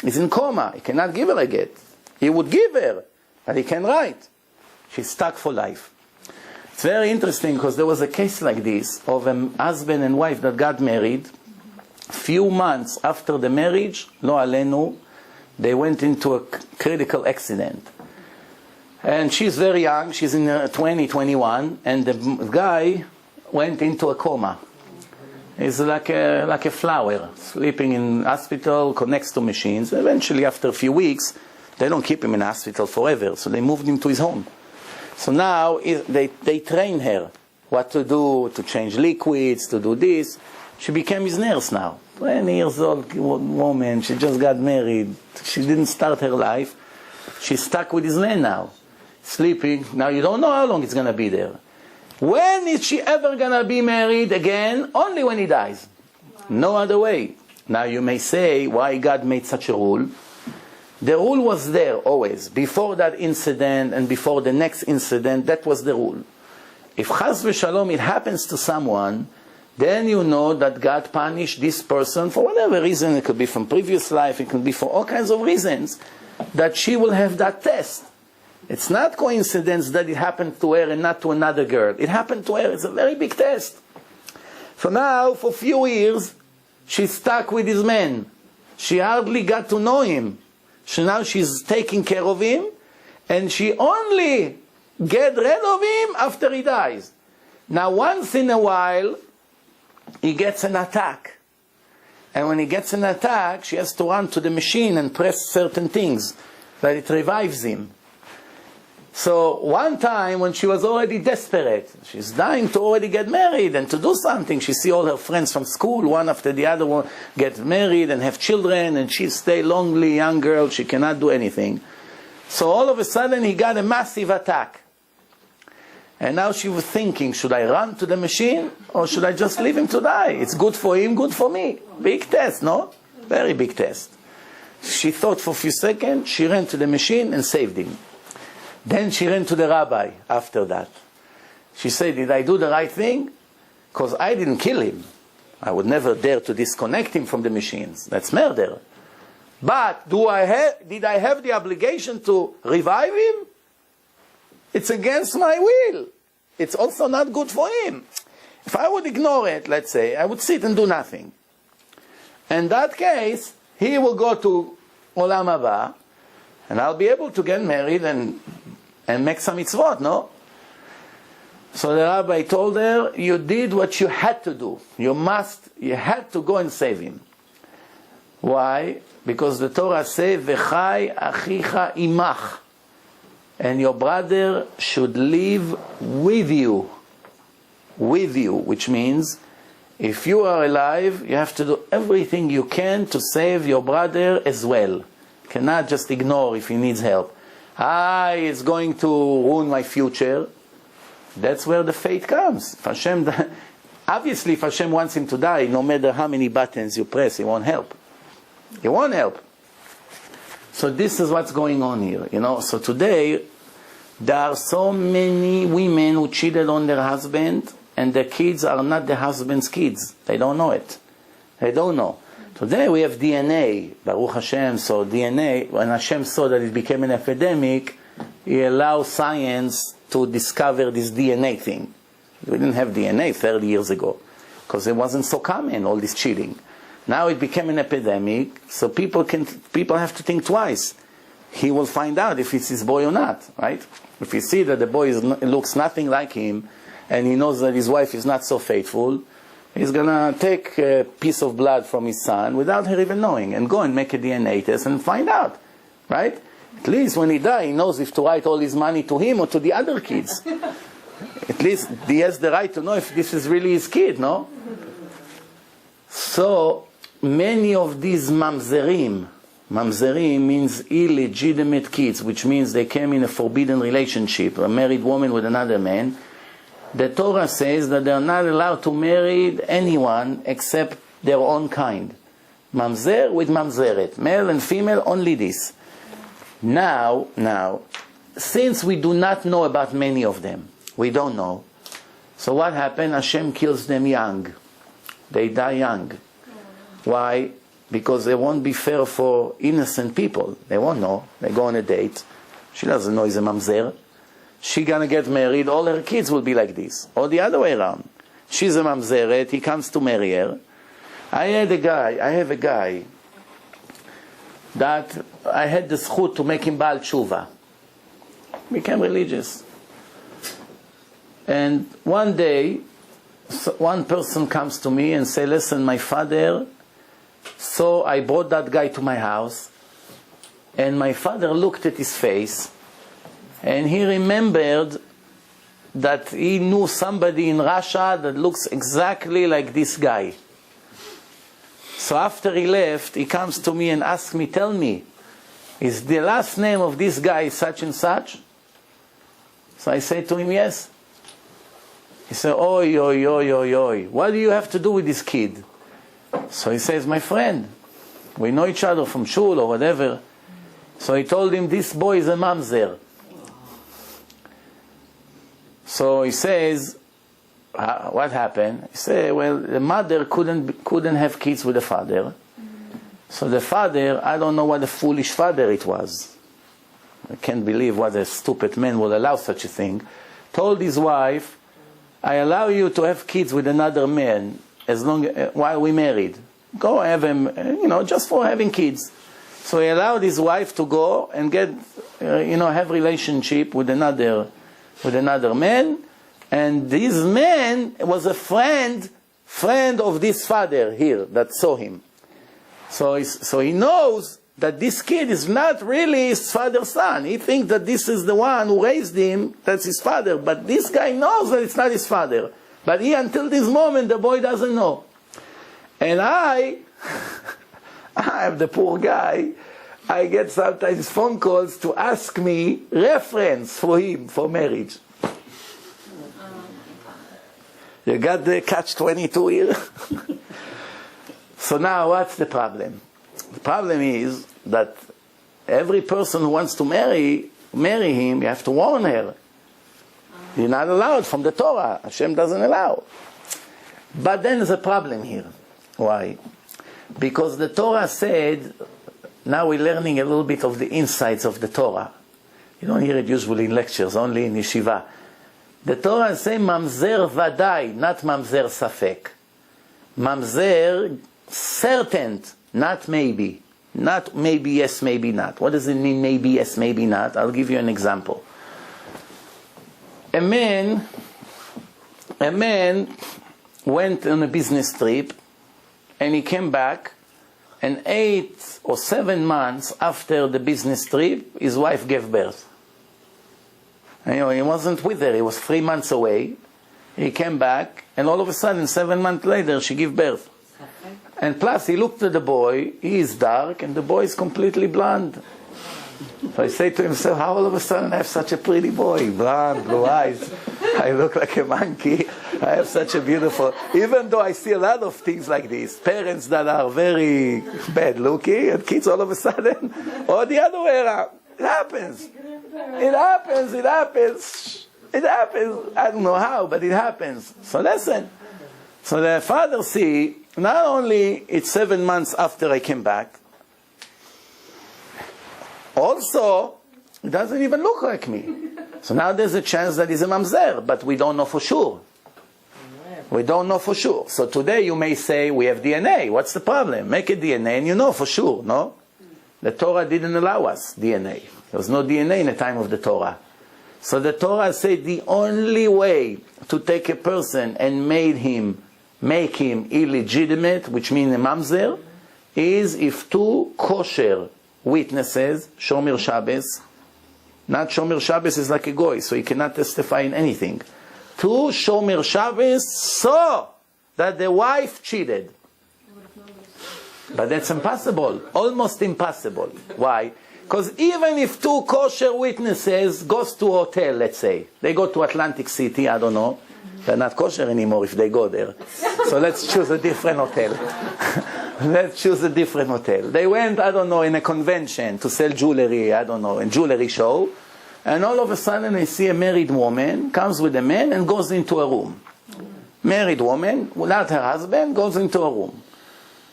He's in coma. He cannot give her a get. He would give her, but he can write. She's stuck for life. It's very interesting because there was a case like this of a husband and wife that got married. Few months after the marriage, lo alenu, they went into a critical accident. And she's very young, she's in 20, 21, and the guy went into a coma. He's like a flower, sleeping in hospital, connects to machines. Eventually, after a few weeks, they don't keep him in hospital forever, so they moved him to his home. So now they train her what to do, to change liquids, to do this. She became his nurse now. 20 years old woman, she just got married. She didn't start her life. She's stuck with his man now, sleeping. Now you don't know how long it's going to be there. When is she ever going to be married again? Only when he dies. No other way. Now you may say, why God made such a rule? The rule was there always. Before that incident and before the next incident, that was the rule. If chas v'shalom it happens to someone, then you know that God punished this person for whatever reason. It could be from previous life, it could be for all kinds of reasons, that she will have that test. It's not coincidence that it happened to her and not to another girl. It happened to her. It's a very big test. So now, for a few years, she's stuck with his man. She hardly got to know him. So now she's taking care of him, and she only get rid of him after he dies. Now, once in a while, he gets an attack. And when he gets an attack, she has to run to the machine and press certain things, that it revives him. So one time when she was already desperate, she's dying to already get married and to do something. She see all her friends from school, one after the other one, get married and have children, and she stay lonely, young girl, she cannot do anything. So all of a sudden he got a massive attack. And now she was thinking, should I run to the machine or should I just leave him to die? It's good for him, good for me. Big test, no? Very big test. She thought for a few seconds, she ran to the machine and saved him. Then she ran to the rabbi after that. She said, did I do the right thing? Because I didn't kill him. I would never dare to disconnect him from the machines. That's murder. But did I have the obligation to revive him? It's against my will. It's also not good for him. If I would ignore it, let's say, I would sit and do nothing. In that case, he will go to Olam Haba, and I'll be able to get married and make some mitzvot, no? So the rabbi told her, you did what you had to do. You had to go and save him. Why? Because the Torah says, V'chai achicha imach. And your brother should live with you. With you, which means, if you are alive, you have to do everything you can to save your brother as well. Cannot just ignore if he needs help. It's going to ruin my future. That's where the fate comes. If Hashem, obviously, if Hashem wants him to die, no matter how many buttons you press, he won't help. He won't help. So this is what's going on here. So today, there are so many women who cheated on their husband, and the kids are not the husband's kids. They don't know it. They don't know. Today we have DNA, Baruch Hashem. So DNA, when Hashem saw that it became an epidemic, He allowed science to discover this DNA thing. We didn't have DNA 30 years ago, because it wasn't so common, all this cheating. Now it became an epidemic, so people have to think twice. He will find out if it's his boy or not, right? If he see that the boy looks nothing like him, and he knows that his wife is not so faithful, he's going to take a piece of blood from his son without her even knowing, and go and make a DNA test and find out, right? At least when he dies, he knows if to write all his money to him or to the other kids. At least he has the right to know if this is really his kid, no? So many of these mamzerim means illegitimate kids, which means they came in a forbidden relationship, a married woman with another man. The Torah says that they are not allowed to marry anyone except their own kind. Mamzer with mamzeret, male and female, only this. Now, since we do not know about many of them, we don't know. So what happened? Hashem kills them young. They die young. Why? Because they won't be fair for innocent people. They won't know. They go on a date. She doesn't know he's a mamzer. She's gonna get married. All her kids will be like this. Or the other way around. She's a mamzeret. He comes to marry her. I have a guy that I had the zchut to make him Baal Tshuva. Became religious. And one day, So one person comes to me and say, listen, my father, so I brought that guy to my house, and my father looked at his face, and he remembered that he knew somebody in Russia that looks exactly like this guy. So after he left, he comes to me and asks me, tell me, is the last name of this guy such and such? So I say to him, yes. He said, oi, oi, oi, oi, oi, what do you have to do with this kid? So he says, my friend, we know each other from shul or whatever. So he told him, this boy is a mamzer. So he says, what happened? He said, well, the mother couldn't have kids with the father. So the father, I don't know what a foolish father it was. I can't believe what a stupid man would allow such a thing. Told his wife, I allow you to have kids with another man as long while we married. Go have him, just for having kids. So he allowed his wife to go and get, have relationship with another man. And this man was a friend of this father here that saw him. So he knows that this kid is not really his father's son. He thinks that this is the one who raised him, that's his father. But this guy knows that it's not his father. But until this moment, the boy doesn't know. And I am the poor guy. I get sometimes phone calls to ask me reference for him for marriage. You got the catch-22 here? So now what's the problem? The problem is that every person who wants to marry him, you have to warn her. You're not allowed from the Torah. Hashem doesn't allow. But then there's a problem here. Why? Because the Torah said, now we're learning a little bit of the insights of the Torah. You don't hear it usually in lectures, only in yeshiva. The Torah says mamzer vadai, not mamzer safek. Mamzer certain, not maybe. Not maybe yes, maybe not. What does it mean maybe yes, maybe not? I'll give you an example. A man went on a business trip and he came back, and 8 or 7 months after the business trip, his wife gave birth. He wasn't with her, he was 3 months away. He came back, and all of a sudden, 7 months later, she gave birth. And plus, he looked at the boy, he is dark, and the boy is completely blonde. So I say to himself, how all of a sudden I have such a pretty boy, blonde, blue eyes. I look like a monkey. I have such a beautiful, even though I see a lot of things like this, parents that are very bad looking, and kids all of a sudden, or the other way around. It happens. I don't know how, but it happens. So listen. So the father see, not only it's 7 months after I came back, also, it doesn't even look like me. So now there's a chance that he's a mamzer, but we don't know for sure. We don't know for sure. So today you may say, we have DNA. What's the problem? Make a DNA and you know for sure, no? The Torah didn't allow us DNA. There was no DNA in the time of the Torah. So the Torah said the only way to take a person and make him illegitimate, which means a mamzer, is if 2 kosher witnesses, Shomer Shabbos, not Shomer Shabbos is like a goy, so he cannot testify in anything. 2 Shomer Shabbos saw that the wife cheated. But that's impossible, almost impossible. Why? Because even if 2 kosher witnesses goes to a hotel, let's say, they go to Atlantic City, I don't know, they're not kosher anymore if they go there. So let's choose a different hotel. Let's choose a different hotel. They went, I don't know, in a convention to sell jewelry, I don't know, a jewelry show. And all of a sudden they see a married woman, comes with a man and goes into a room. Married woman, without her husband, goes into a room.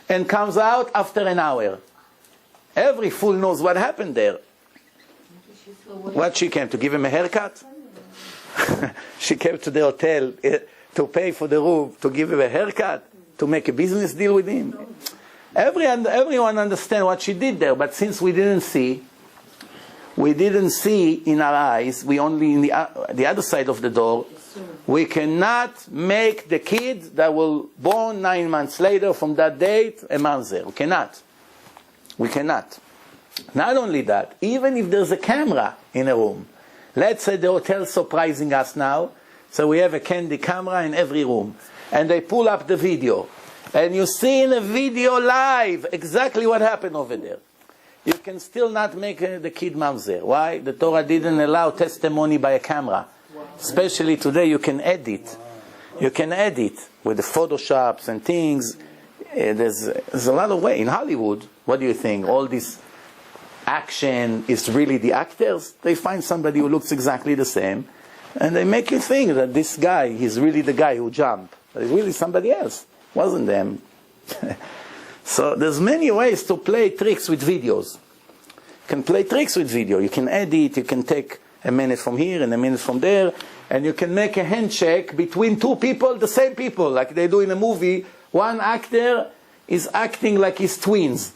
And comes out after an hour. Every fool knows what happened there. What she came to give him a haircut? She came to the hotel to pay for the room, to give him a haircut, to make a business deal with him. Everyone understands what she did there, but since we didn't see in our eyes, we only in the other side of the door, We cannot make the kid that will born 9 months later from that date a mamzer. We cannot. We cannot. Not only that, even if there's a camera in a room. Let's say the hotel's surprising us now, so we have a candy camera in every room, and they pull up the video, and you see in the video live exactly what happened over there. You can still not make the kid mamzer. Why? The Torah didn't allow testimony by a camera. Especially today, you can edit. You can edit with the Photoshops and things. There's a lot of way. In Hollywood, what do you think? All this action is really the actors? They find somebody who looks exactly the same, and they make you think that this guy, he's really the guy who jumped. But it's really somebody else. Wasn't them. So there's many ways to play tricks with videos. You can play tricks with video. You can edit, you can take a minute from here and a minute from there, and you can make a handshake between two people, the same people, like they do in a movie. One actor is acting like he's twins,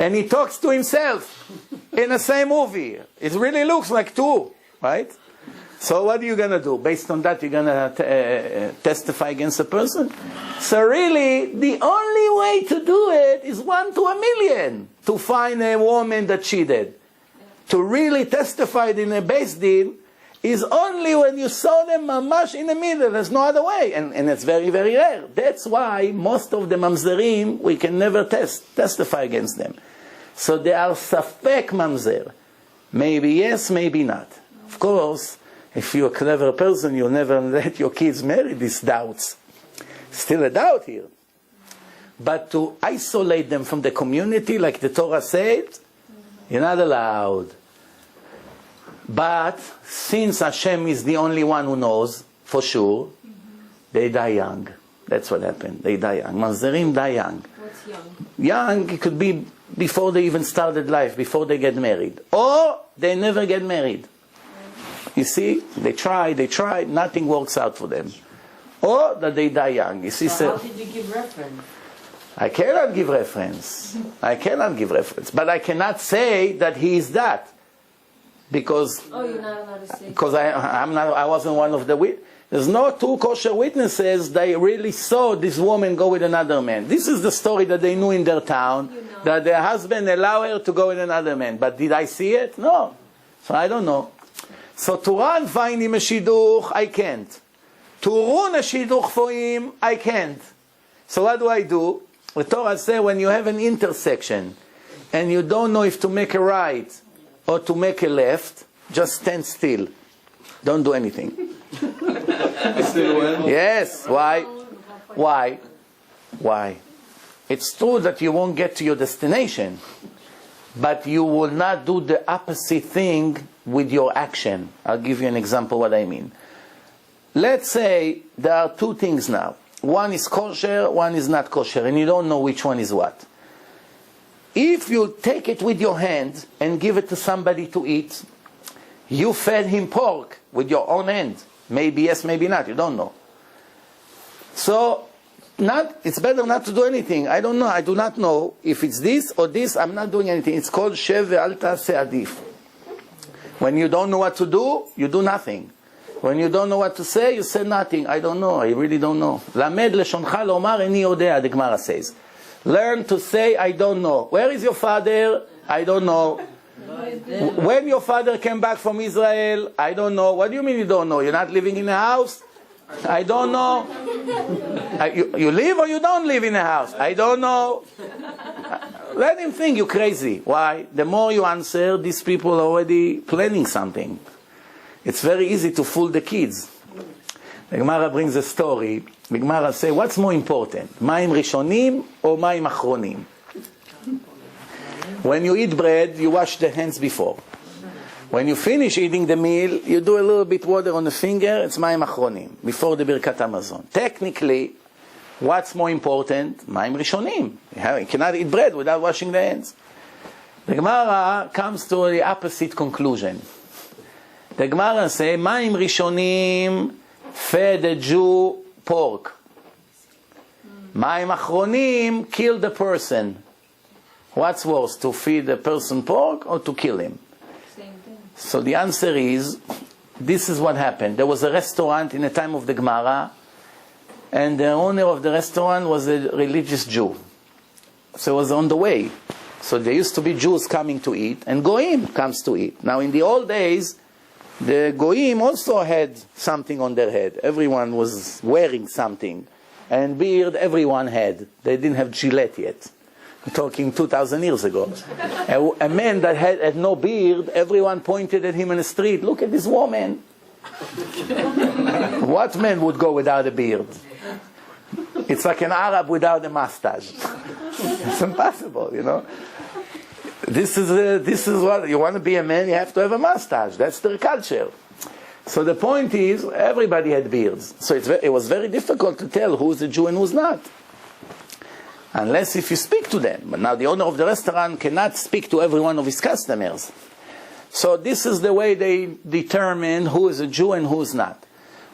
and he talks to himself in the same movie. It really looks like two, right? So what are you going to do? Based on that, you're going to testify against a person? So really, the only way to do it is 1 to 1,000,000 to find a woman that cheated. To really testify in a Beis Din is only when you saw them mamash in the middle. There's no other way. And it's very, very rare. That's why most of the mamzerim, we can never testify against them. So they are safek mamzer. Maybe yes, maybe not. Of course, if you're a clever person, you'll never let your kids marry these doubts. Still a doubt here. But to isolate them from the community, like the Torah said, you're not allowed. But since Hashem is the only one who knows, for sure, they die young. That's what happened. They die young. Mamzerim die young. What's young? Young, it could be before they even started life, before they get married. Or they never get married. You see, they try, nothing works out for them. Or that they die young. You see, So how did you give reference? I cannot give reference. I cannot give reference. But I cannot say that he is that. Because Oh, you're not allowed to say. because I wasn't one of the witnesses. There's no 2 kosher witnesses that really saw this woman go with another man. This is the story that they knew in their town, that their husband allowed her to go with another man. But did I see it? No. So I don't know. So to run find him a shidduch, I can't. To run a shidduch for him, I can't. So what do? The Torah says when you have an intersection and you don't know if to make a right or to make a left, just stand still. Don't do anything. Yes. Why? Why? It's true that you won't get to your destination, but you will not do the opposite thing with your action. I'll give you an example what I mean. Let's say there are 2 things now. One is kosher, one is not kosher, and you don't know which one is what. If you take it with your hand and give it to somebody to eat, you fed him pork with your own hand. Maybe yes, maybe not, you don't know. So, it's better not to do anything. I don't know, I do not know if it's this or this, I'm not doing anything. It's called shev ve'al ta'aseh adif. When you don't know what to do, you do nothing. When you don't know what to say, you say nothing. I don't know, I really don't know. Lamed leshoncha lomar eni yodea, the Gemara says. Learn to say, I don't know. Where is your father? I don't know. When your father came back from Israel? I don't know. What do you mean you don't know? You're not living in a house? I don't know. You live or you don't live in a house? I don't know. Let him think you're crazy. Why? The more you answer, these people are already planning something. It's very easy to fool the kids. The Gemara brings a story. The Gemara says, what's more important? Mayim rishonim or mayim achronim? When you eat bread, you wash the hands before. When you finish eating the meal, you do a little bit water on the finger, it's mayim achronim, before the birkat hamazon. Technically, what's more important? Mayim rishonim. You cannot eat bread without washing the hands. The Gemara comes to the opposite conclusion. The Gemara says, mayim rishonim fed a Jew pork. Mayim achronim killed the person. What's worse, to feed a person pork or to kill him? Same thing. So the answer is, this is what happened. There was a restaurant in the time of the Gemara, and the owner of the restaurant was a religious Jew. So it was on the way. So there used to be Jews coming to eat, and Goyim comes to eat. Now in the old days, the Goyim also had something on their head. Everyone was wearing something. And beard, everyone had. They didn't have Gillette yet. I'm talking 2,000 years ago. A man that had no beard, everyone pointed at him in the street. Look at this woman. What man would go without a beard? It's like an Arab without a mustache. It's impossible, you know. This is what, you want to be a man, you have to have a mustache. That's their culture. So the point is, everybody had beards. So it was very difficult to tell who's a Jew and who's not. Unless if you speak to them. But now the owner of the restaurant cannot speak to every one of his customers. So this is the way they determine who is a Jew and who is not.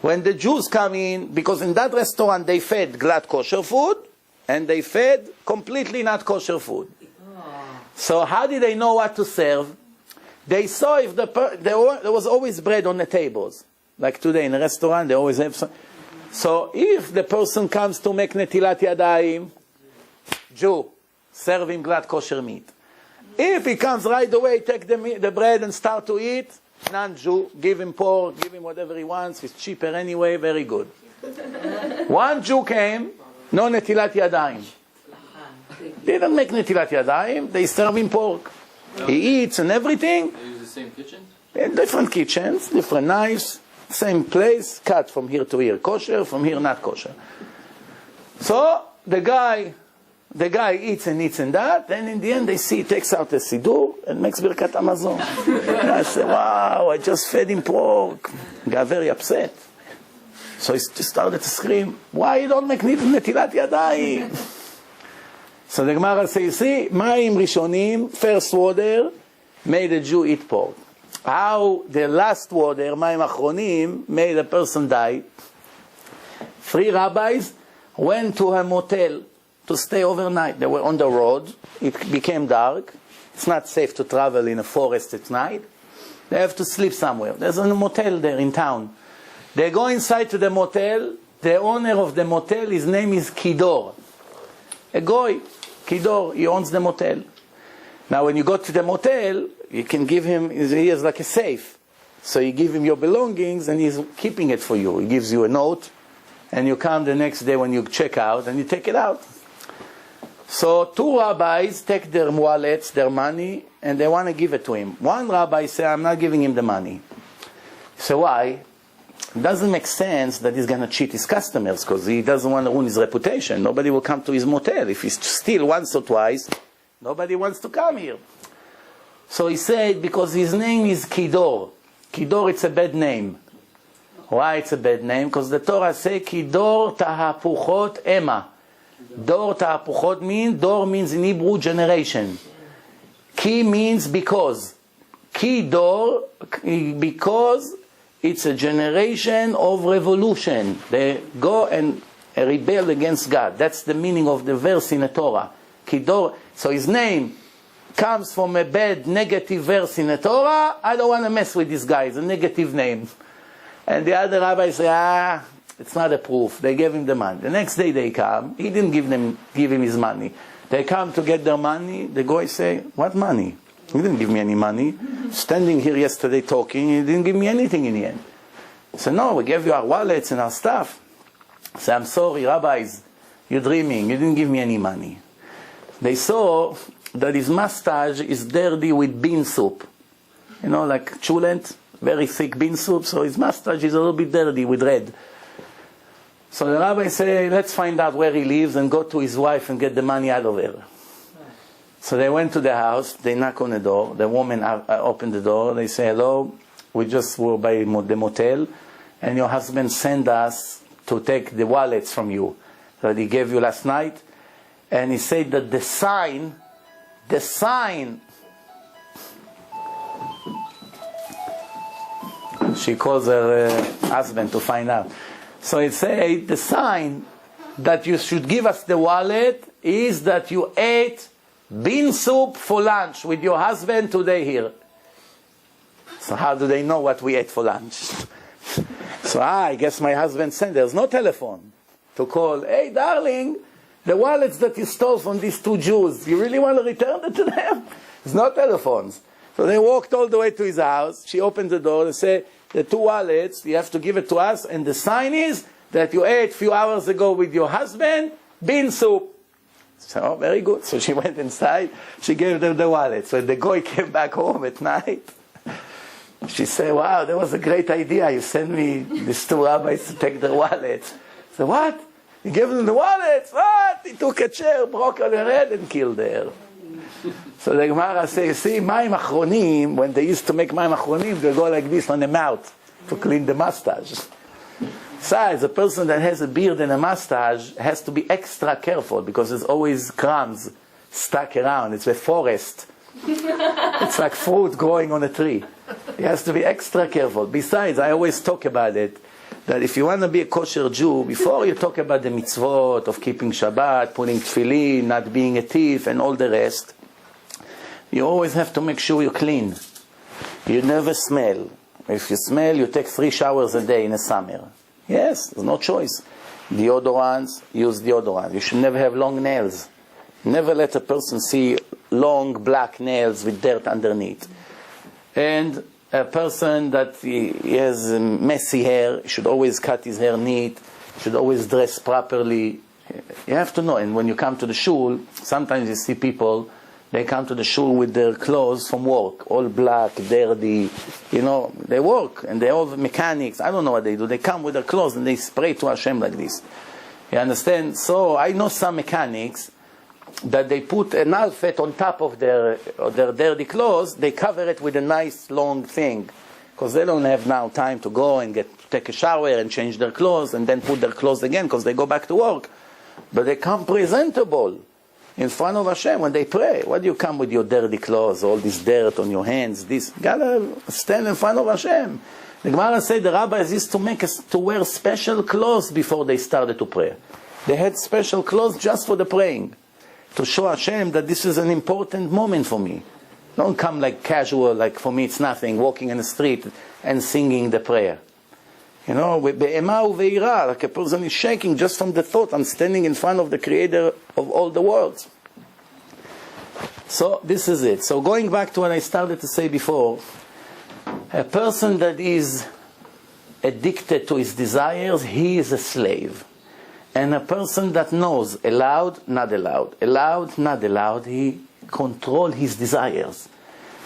When the Jews come in, because in that restaurant they fed glad kosher food, and they fed completely not kosher food. So how did they know what to serve? They saw if there was always bread on the tables. Like today in a restaurant, they always have some. So if the person comes to make netilat yadayim, Jew, serve him glad kosher meat. If he comes right away, take the bread and start to eat, non-Jew, give him pork, give him whatever he wants, it's cheaper anyway, very good. One Jew came, no netilat yadayim. They don't make netilat yadayim, they serve him pork. He eats and everything. They use the same kitchen? Different kitchens, different knives, same place, cut from here to here, kosher, from here not kosher. So the guy eats and eats and that, then in the end they see he takes out the Siddur and makes Birkat Hamazon. I say, wow, I just fed him pork. He got very upset. So he started to scream, why you don't make netilat yadayim? So the Gemara says, you see, Mayim Rishonim, first water, made a Jew eat pork. How the last water, Mayim Achronim, made a person die. 3 rabbis went to a motel to stay overnight. They were on the road. It became dark. It's not safe to travel in a forest at night. They have to sleep somewhere. There's a motel there in town. They go inside to the motel. The owner of the motel, his name is Kidor. A goy, Kidor, he owns the motel. Now when you go to the motel, you can give him, he has like a safe. So you give him your belongings and he's keeping it for you. He gives you a note and you come the next day when you check out and you take it out. So 2 rabbis take their wallets, their money, and they want to give it to him. One rabbi says, I'm not giving him the money. So why? It doesn't make sense that he's going to cheat his customers because he doesn't want to ruin his reputation. Nobody will come to his motel. If he steals once or twice, nobody wants to come here. So he said, because his name is Kidor. Kidor, it's a bad name. Why it's a bad name? Because the Torah says, Kidor tahapuchot ema. Dor tahapuchot means, Dor means in Hebrew generation. Ki means because. Kidor, because it's a generation of revolution. They go and rebel against God. That's the meaning of the verse in the Torah. Kidor. So his name comes from a bad, negative verse in the Torah. I don't want to mess with this guy. It's a negative name. And the other rabbis say, it's not a proof. They gave him the money. The next day they come. He didn't give him his money. They come to get their money. The guy say, what money? He didn't give me any money. Standing here yesterday talking, he didn't give me anything in the end. He said, no, we gave you our wallets and our stuff. I said, I'm sorry, rabbis, you're dreaming. You didn't give me any money. They saw that his mustache is dirty with bean soup. You know, like chulent, very thick bean soup, so his mustache is a little bit dirty with red. So the rabbi said, let's find out where he lives and go to his wife and get the money out of her. So they went to the house, they knock on the door, the woman opened the door, they say, hello, we just were by the motel, and your husband sent us to take the wallets from you that he gave you last night, and he said that the sign, she calls her husband to find out. So it said, the sign that you should give us the wallet is that you ate bean soup for lunch with your husband today here. So how do they know what we ate for lunch? So I guess my husband said, there's no telephone to call, hey darling, the wallets that you stole from these two Jews, you really want to return it to them? There's no telephones. So they walked all the way to his house. She opened the door and said, the two wallets, you have to give it to us, and the sign is that you ate a few hours ago with your husband, bean soup. So, oh, very good. So she went inside, she gave them the wallet. So the guy came back home at night. She said, wow, that was a great idea. You sent me these two rabbis to take their wallets. I said, what? You gave them the wallets? What? He took a chair, broke on her head, and killed her. So the Gemara says, you see, mayim achronim, when they used to make mayim achronim, they go like this on the mouth to clean the mustache. Besides, a person that has a beard and a mustache has to be extra careful because there's always crumbs stuck around. It's a forest. It's like fruit growing on a tree. He has to be extra careful. Besides, I always talk about it, that if you want to be a kosher Jew, before you talk about the mitzvot of keeping Shabbat, putting tefillin, not being a thief, and all the rest, you always have to make sure you're clean. You never smell. If you smell, you take 3 showers a day in the summer. Yes, there's no choice. Deodorants, use deodorant. You should never have long nails. Never let a person see long black nails with dirt underneath. And a person that he has messy hair should always cut his hair neat, should always dress properly. You have to know. And when you come to the shul, sometimes you see people, they come to the shul with their clothes from work, all black, dirty. You know, they work and they're all mechanics. I don't know what they do. They come with their clothes and they spray to Hashem like this. You understand? So I know some mechanics that they put an outfit on top of their dirty clothes. They cover it with a nice long thing because they don't have now time to go and take a shower and change their clothes and then put their clothes again because they go back to work. But they come presentable in front of Hashem when they pray. Why do you come with your dirty clothes, all this dirt on your hands? This, you gotta stand in front of Hashem. The Gemara said the rabbis used to make us to wear special clothes before they started to pray. They had special clothes just for the praying, to show Hashem that this is an important moment for me. Don't come like casual, like for me it's nothing, walking in the street and singing the prayer. You know, be'ema uveira, like a person is shaking just from the thought, I'm standing in front of the Creator of all the worlds. So this is it. So going back to what I started to say before, a person that is addicted to his desires, he is a slave. And a person that knows allowed, not allowed, he controls his desires.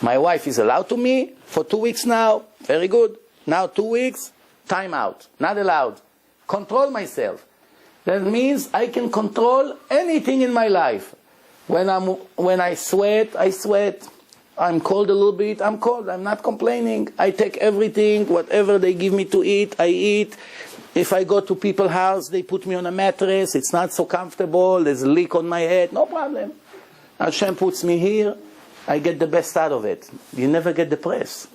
My wife is allowed to me for 2 weeks now, very good. Now 2 weeks, time out, not allowed. Control myself. That means I can control anything in my life. When I sweat, I sweat. I'm cold a little bit, I'm cold. I'm not complaining. I take everything, whatever they give me to eat, I eat. If I go to people's house, they put me on a mattress. It's not so comfortable. There's a leak on my head. No problem. Hashem puts me here. I get the best out of it. You never get depressed.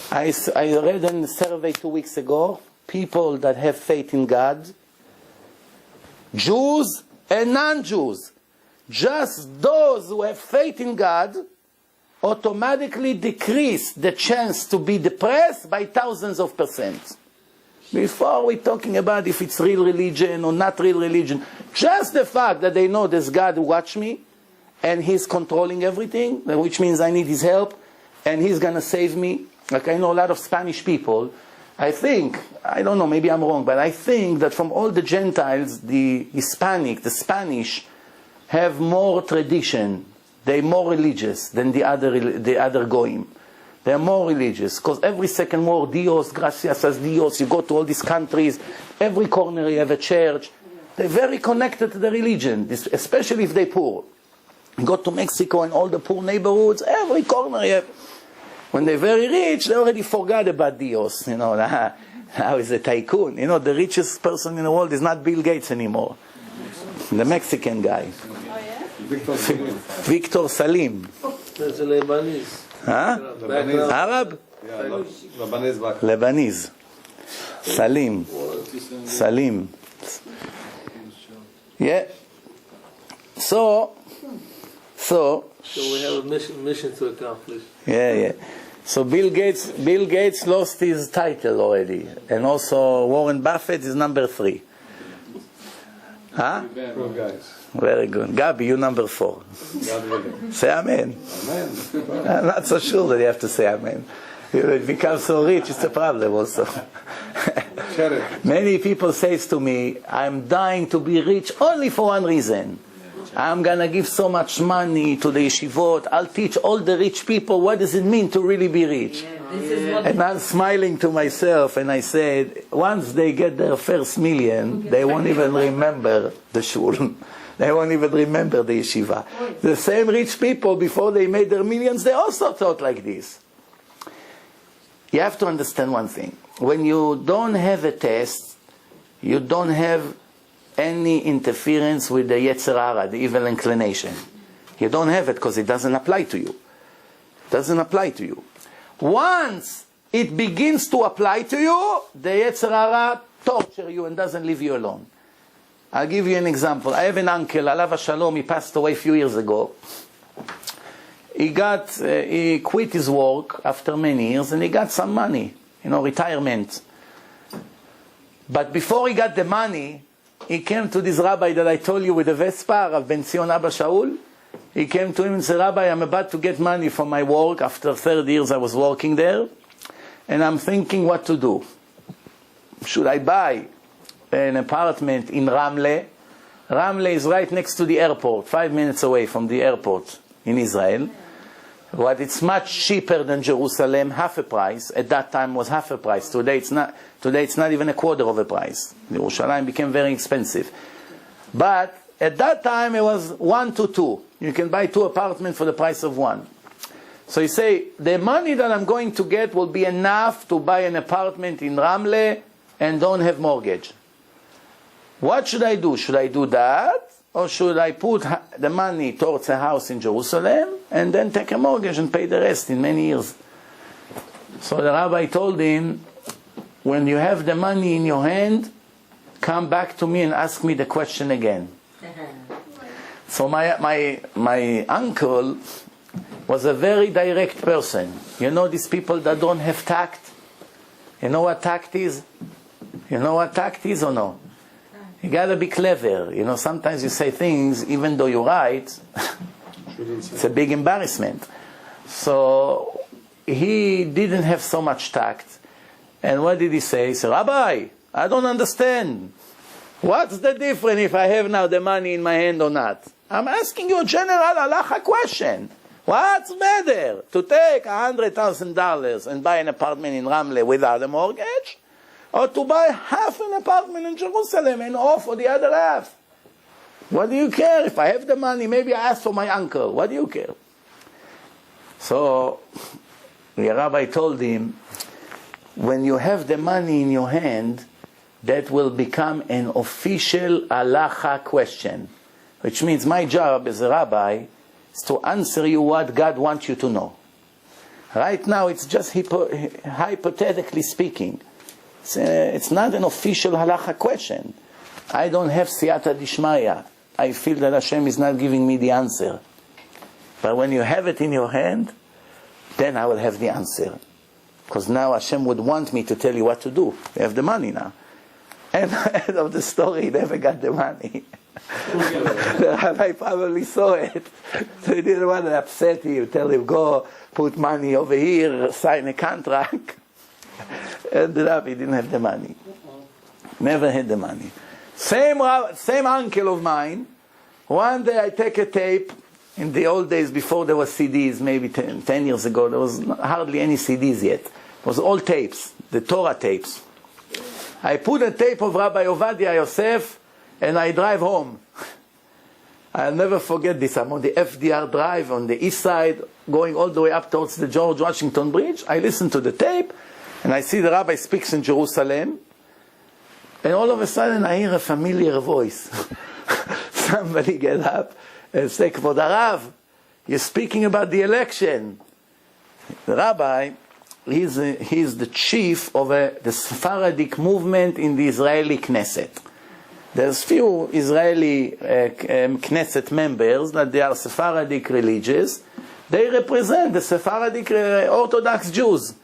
I read in a survey 2 weeks ago, people that have faith in God, Jews and non-Jews, just those who have faith in God automatically decrease the chance to be depressed by thousands of %. Before we're talking about if it's real religion or not real religion, just the fact that they know there's God who watch me and He's controlling everything, which means I need His help and He's going to save me. Like I know a lot of Spanish people, I think, I don't know, maybe I'm wrong, but I think that from all the Gentiles, the Hispanic, the Spanish, have more tradition. They're more religious than the other Goyim. They're more religious, because every second word, Dios, gracias a Dios, you go to all these countries, every corner you have a church. They're very connected to the religion, especially if they're poor. You go to Mexico and all the poor neighborhoods, every corner you have. When they're very rich, they already forgot about Dios. You know, now he's a tycoon. You know, the richest person in the world is not Bill Gates anymore. The Mexican guy. Oh, yeah? Victor Salim. That's a Lebanese. Huh? Arab? Yeah, Lebanese. Lebanese. Salim. Yeah. So we have a mission to accomplish. Yeah. So Bill Gates lost his title already, and also Warren Buffett is number 3. Huh? Poor guys. Very good. Gabi, you number 4. God willing. Say amen. Amen. I'm not so sure that you have to say amen. You become so rich, it's a problem also. Share it. Many people say to me, I'm dying to be rich only for one reason. I'm going to give so much money to the yeshivot. I'll teach all the rich people what does it mean to really be rich. This is what And I'm smiling to myself, and I said, once they get their first million, they won't even remember the shul. They won't even remember the yeshiva. The same rich people, before they made their millions, they also thought like this. You have to understand one thing. When you don't have a test, you don't have any interference with the Yetzer Hara, the evil inclination. You don't have it because it doesn't apply to you. It doesn't apply to you. Once it begins to apply to you, the Yetzer Hara torture you and doesn't leave you alone. I'll give you an example. I have an uncle, Alav Shalom, he passed away a few years ago. He quit his work after many years and he got some money, retirement. But before he got the money, he came to this rabbi that I told you with the Vespa, Rav Ben Zion Abba Shaul. He came to him and said, Rabbi, I'm about to get money from my work. After 30 years I was working there. And I'm thinking what to do. Should I buy an apartment in Ramle? Ramle is right next to the airport, 5 minutes away from the airport in Israel. But it's much cheaper than Jerusalem, half a price. At that time was half a price. Today it's not even a quarter of a price. Jerusalem became very expensive. But at that time it was 1 to 2. You can buy 2 apartments for the price of 1. So you say, the money that I'm going to get will be enough to buy an apartment in Ramle and don't have mortgage. What should I do? Should I do that? Or should I put the money towards a house in Jerusalem and then take a mortgage and pay the rest in many years? So the rabbi told him, when you have the money in your hand, come back to me and ask me the question again. So my uncle was a very direct person. You know these people that don't have tact? You know what tact is? You know what tact is or no? You gotta be clever. Sometimes you say things, even though you're right, it's a big embarrassment. So he didn't have so much tact. And what did he say? He said, Rabbi, I don't understand. What's the difference if I have now the money in my hand or not? I'm asking you a general halacha question. What's better? To take $100,000 and buy an apartment in Ramle without a mortgage? Or to buy half an apartment in Jerusalem and offer the other half? What do you care? If I have the money, maybe I ask for my uncle. What do you care? So the rabbi told him, when you have the money in your hand, that will become an official halacha question. Which means my job as a rabbi is to answer you what God wants you to know. Right now it's just hypothetically speaking. It's not an official halacha question. I don't have siyata dishmaya. I feel that Hashem is not giving me the answer. But when you have it in your hand, then I will have the answer. Because now Hashem would want me to tell you what to do. You have the money now. And at the end of the story, he never got the money. The rabbi probably saw it. So he didn't want to upset him, tell him, go put money over here, sign a contract. Ended up, he didn't have the money. Never had the money. Same uncle of mine. One day I take a tape. In the old days, before there was CDs, maybe 10 years ago, there was hardly any CDs yet. It was all tapes, the Torah tapes. I put a tape of Rabbi Ovadia Yosef, and I drive home. I'll never forget this. I'm on the FDR Drive on the east side, going all the way up towards the George Washington Bridge. I listen to the tape, and I see the rabbi speaks in Jerusalem, and all of a sudden I hear a familiar voice. Somebody get up and say, Kvod Harav, you're speaking about the election. The rabbi, he's the chief of the Sephardic movement in the Israeli Knesset. There's few Israeli Knesset members that they are Sephardic religious, They represent the Sephardic Orthodox Jews.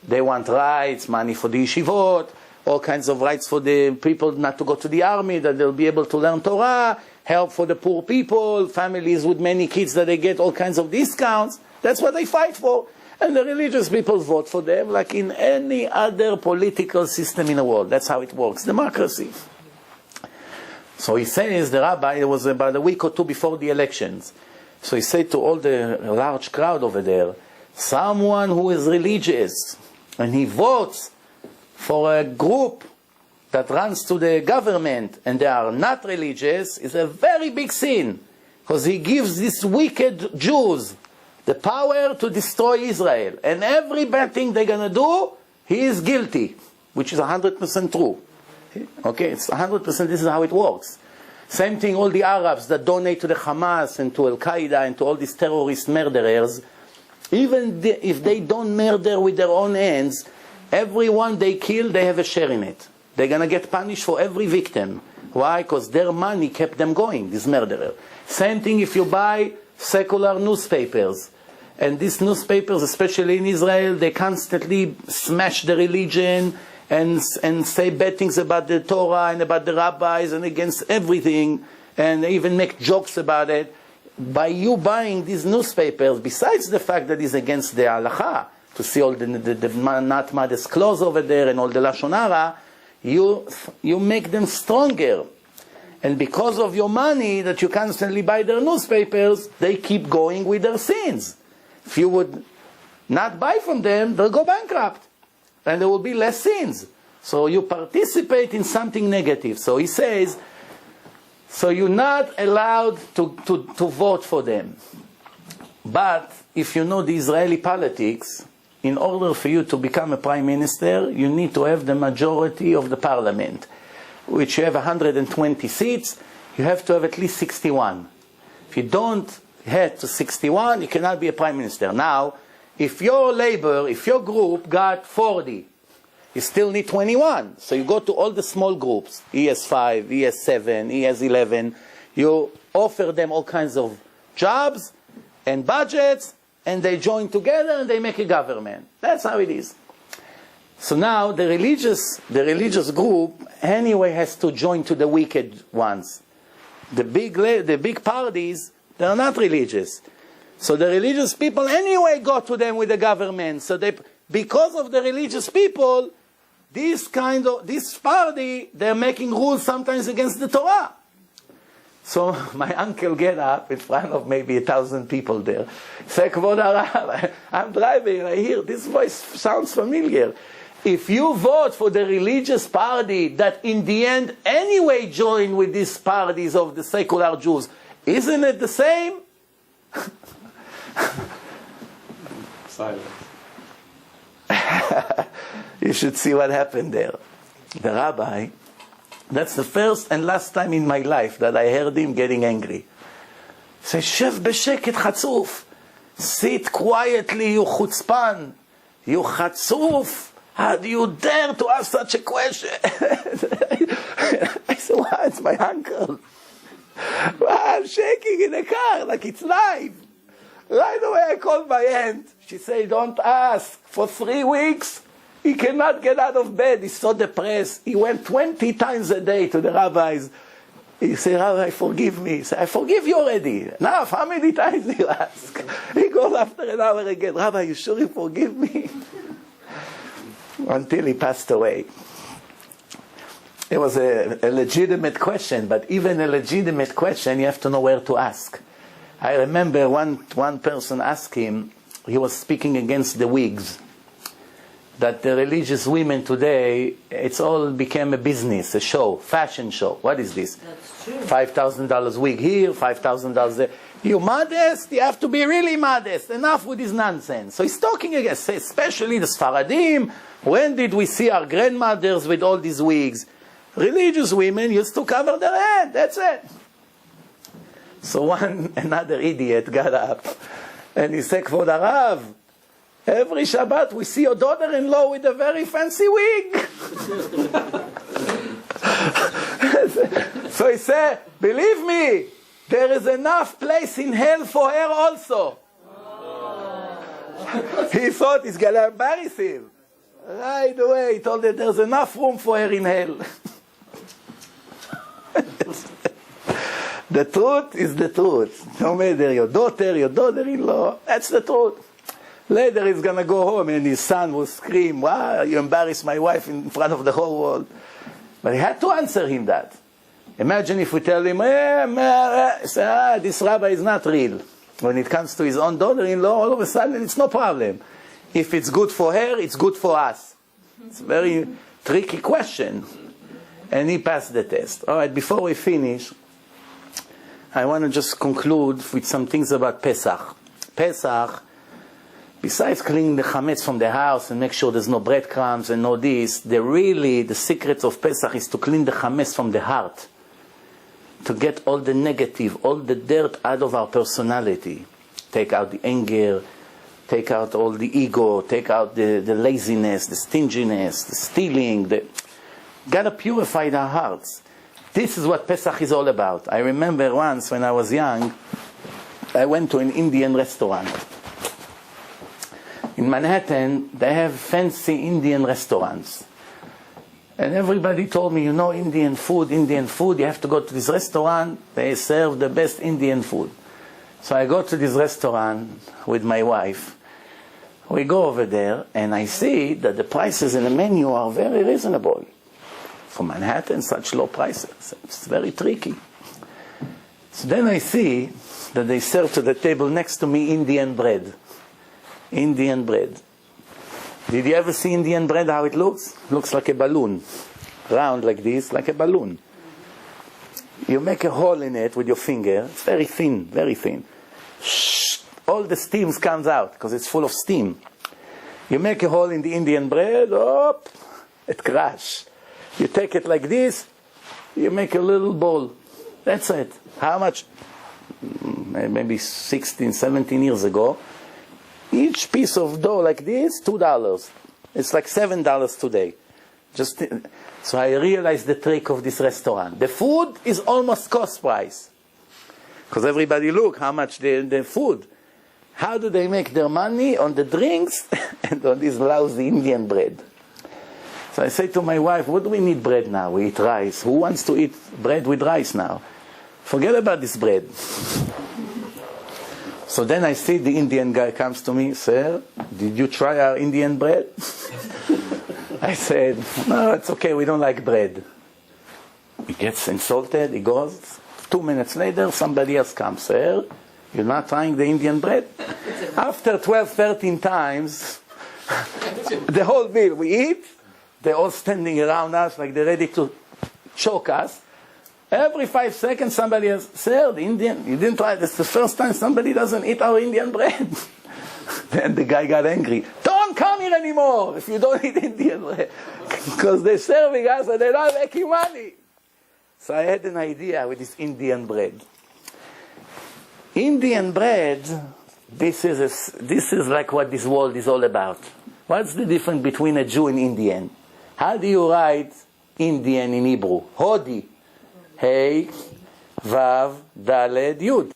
They want rights, money for the yeshivot, all kinds of rights for the people not to go to the army, that they'll be able to learn Torah, help for the poor people, families with many kids that they get all kinds of discounts. That's what they fight for. And the religious people vote for them like in any other political system in the world. That's how it works, democracy. So he says, the rabbi, it was about a week or two before the elections. So he said to all the large crowd over there, someone who is religious and he votes for a group that runs to the government and they are not religious is a very big sin, because he gives these wicked Jews the power to destroy Israel, and every bad thing they're going to do, he is guilty, which is 100% true. Okay, it's 100%, this is how it works. Same thing, all the Arabs that donate to the Hamas and to Al-Qaeda and to all these terrorist murderers, even if they don't murder with their own hands, everyone they kill, they have a share in it. They're going to get punished for every victim. Why? Because their money kept them going, these murderers. Same thing if you buy secular newspapers. And these newspapers, especially in Israel, they constantly smash the religion and say bad things about the Torah and about the rabbis and against everything, and they even make jokes about it. By you buying these newspapers, besides the fact that it's against the halacha, to see all the not modest clothes over there and all the Lashon Hara, you make them stronger. And because of your money that you constantly buy their newspapers, they keep going with their sins. If you would not buy from them, they'll go bankrupt. And there will be less sins. So you participate in something negative. So he says, so you're not allowed to vote for them. But if you know the Israeli politics, in order for you to become a prime minister, you need to have the majority of the parliament, which you have 120 seats, you have to have at least 61. If you don't head to 61, you cannot be a prime minister. Now, if your group got 40, you still need 21. So you go to all the small groups. He has 5, he has 7, he has 11. You offer them all kinds of jobs and budgets, and they join together and they make a government. That's how it is. So now the religious group anyway has to join to the wicked ones. The big parties, they are not religious. So the religious people anyway go to them with the government. So because of the religious people, this party, they're making rules sometimes against the Torah. So my uncle get up in front of maybe 1,000 people there. Say, Kvod Harav, I'm driving, I hear this voice sounds familiar. If you vote for the religious party that in the end anyway join with these parties of the secular Jews, isn't it the same? Silence. You should see what happened there. The rabbi, that's the first and last time in my life that I heard him getting angry. He says, Shev b'sheket chatzuf. Sit quietly, you chutzpan. You chatzuf. How do you dare to ask such a question? I said, what? It's my uncle. Well, I'm shaking in the car like it's live. Right away I called my aunt. She said, don't ask. For 3 weeks, he cannot get out of bed. He's so depressed. He went 20 times a day to the rabbis. He said, Rabbi, forgive me. He said, I forgive you already. Enough. How many times do you ask? He goes after an hour again. Rabbi, you sure you forgive me? Until he passed away. It was a legitimate question, but even a legitimate question, you have to know where to ask. I remember one person asked him, he was speaking against the wigs, that the religious women today, it's all became a business, a show, fashion show. What is this? That's true. $5,000 wig here, $5,000 there. You modest? You have to be really modest. Enough with this nonsense. So he's talking against, especially the Sfaradim. When did we see our grandmothers with all these wigs? Religious women used to cover their head. That's it. So another idiot got up and he said, Kvod Harav, every Shabbat we see your daughter-in-law with a very fancy wig. So he said, believe me, there is enough place in hell for her also. He thought he's going to embarrass him. Right away, he told him there's enough room for her in hell. The truth is the truth. No matter your daughter-in-law, that's the truth. Later he's going to go home and his son will scream, wow, you embarrassed my wife in front of the whole world. But he had to answer him that. Imagine if we tell him, this rabbi is not real. When it comes to his own daughter-in-law, all of a sudden it's no problem. If it's good for her, it's good for us. It's a very tricky question. And he passed the test. All right, before we finish, I want to just conclude with some things about Pesach. Pesach, besides cleaning the chametz from the house and make sure there's no breadcrumbs and no this, the secret of Pesach is to clean the chametz from the heart. To get all the negative, all the dirt out of our personality. Take out the anger, take out all the ego, take out the laziness, the stinginess, the stealing. Gotta purify our hearts. This is what Pesach is all about. I remember once when I was young, I went to an Indian restaurant. In Manhattan, they have fancy Indian restaurants. And everybody told me, Indian food, you have to go to this restaurant, they serve the best Indian food. So I go to this restaurant with my wife. We go over there, and I see that the prices in the menu are very reasonable. For Manhattan, such low prices. It's very tricky. So then I see that they serve to the table next to me Indian bread. Indian bread. Did you ever see Indian bread, how it looks? Looks like a balloon. Round like this, like a balloon. You make a hole in it with your finger. It's very thin, very thin. Shh, all the steam comes out because it's full of steam. You make a hole in the Indian bread, it crashes. You take it like this, you make a little bowl. That's it. How much? Maybe 16, 17 years ago. Each piece of dough like this, $2. It's like $7 today. So I realized the trick of this restaurant. The food is almost cost price. Because everybody look how much the food. How do they make their money? On the drinks and on this lousy Indian bread. So I say to my wife, what do we need bread now? We eat rice. Who wants to eat bread with rice now? Forget about this bread. So then I see the Indian guy comes to me, sir, did you try our Indian bread? I said, no, it's okay, we don't like bread. He gets insulted, he goes. 2 minutes later, somebody else comes, sir, you're not trying the Indian bread? After 12, 13 times, the whole meal we eat, they're all standing around us like they're ready to choke us. Every 5 seconds somebody else, sir, the Indian, you didn't try it. It's the first time somebody doesn't eat our Indian bread. Then the guy got angry. Don't come here anymore if you don't eat Indian bread. Because they're serving us and they're not making money. So I had an idea with this Indian bread. Indian bread, this is like what this world is all about. What's the difference between a Jew and Indian? How do you write Indian in Hebrew? Hodi. Hey, Vav, Daled, Yud.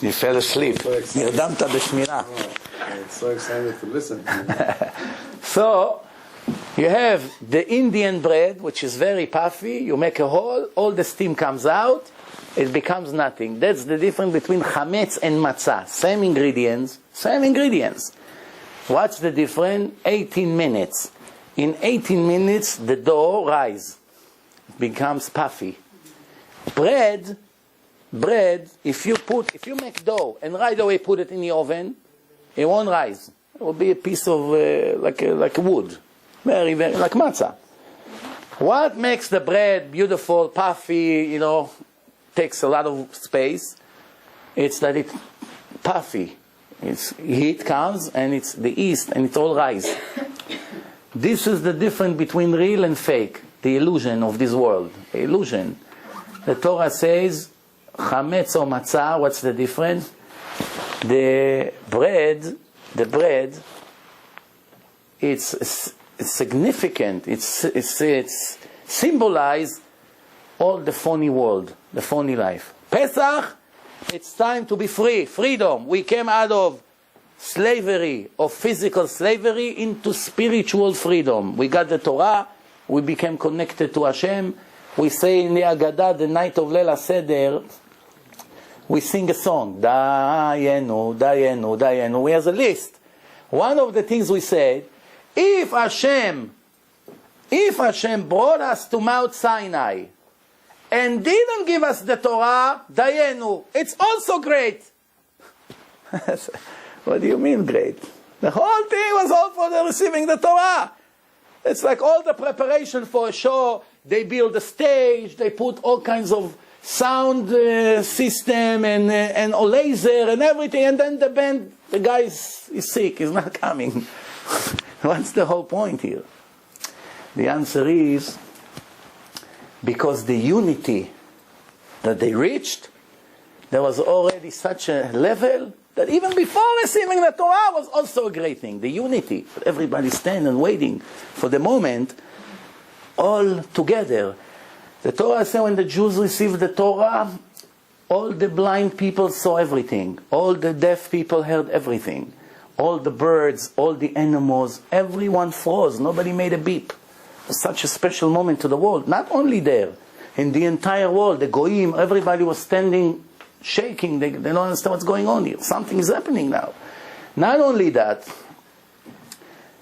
You fell asleep. נרדמת בשמירה. I'm so excited to listen. So, you have the Indian bread, which is very puffy. You make a hole, all the steam comes out, it becomes nothing. That's the difference between chametz and matzah. Same ingredients. What's the difference? 18 minutes. In 18 minutes, the dough rises. It becomes puffy. Bread, bread, if you make dough and right away put it in the oven, it won't rise. It will be a piece of like wood, very very like matzah. What makes the bread beautiful, puffy, takes a lot of space? It's that it's puffy. It's heat comes and it's the yeast and it all rise. This is the difference between real and fake, the illusion of this world. The illusion. The Torah says, chametz or matzah, what's the difference? The bread, it's significant. It's symbolize all the phony world, the phony life. Pesach, it's time to be free, freedom. We came out of slavery, of physical slavery, into spiritual freedom. We got the Torah, we became connected to Hashem. We say in the Agadah, the night of Leil HaSeder, we sing a song, Dayenu, Dayenu, Dayenu. We have a list. One of the things we said, if Hashem brought us to Mount Sinai and didn't give us the Torah, Dayenu, it's also great. What do you mean great? The whole thing was all for the receiving the Torah. It's like all the preparation for a show. They build a stage, they put all kinds of sound system and a laser and everything, and then the band, the guy is sick, he's not coming. What's the whole point here? The answer is because the unity that they reached, there was already such a level that even before receiving the Torah was also a great thing. The unity, everybody stand and waiting for the moment, all together. The Torah says when the Jews received the Torah, all the blind people saw everything. All the deaf people heard everything. All the birds, all the animals, everyone froze. Nobody made a beep. It was such a special moment to the world. Not only there, in the entire world, the Goyim, everybody was standing, shaking. They don't understand what's going on here. Something is happening now. Not only that,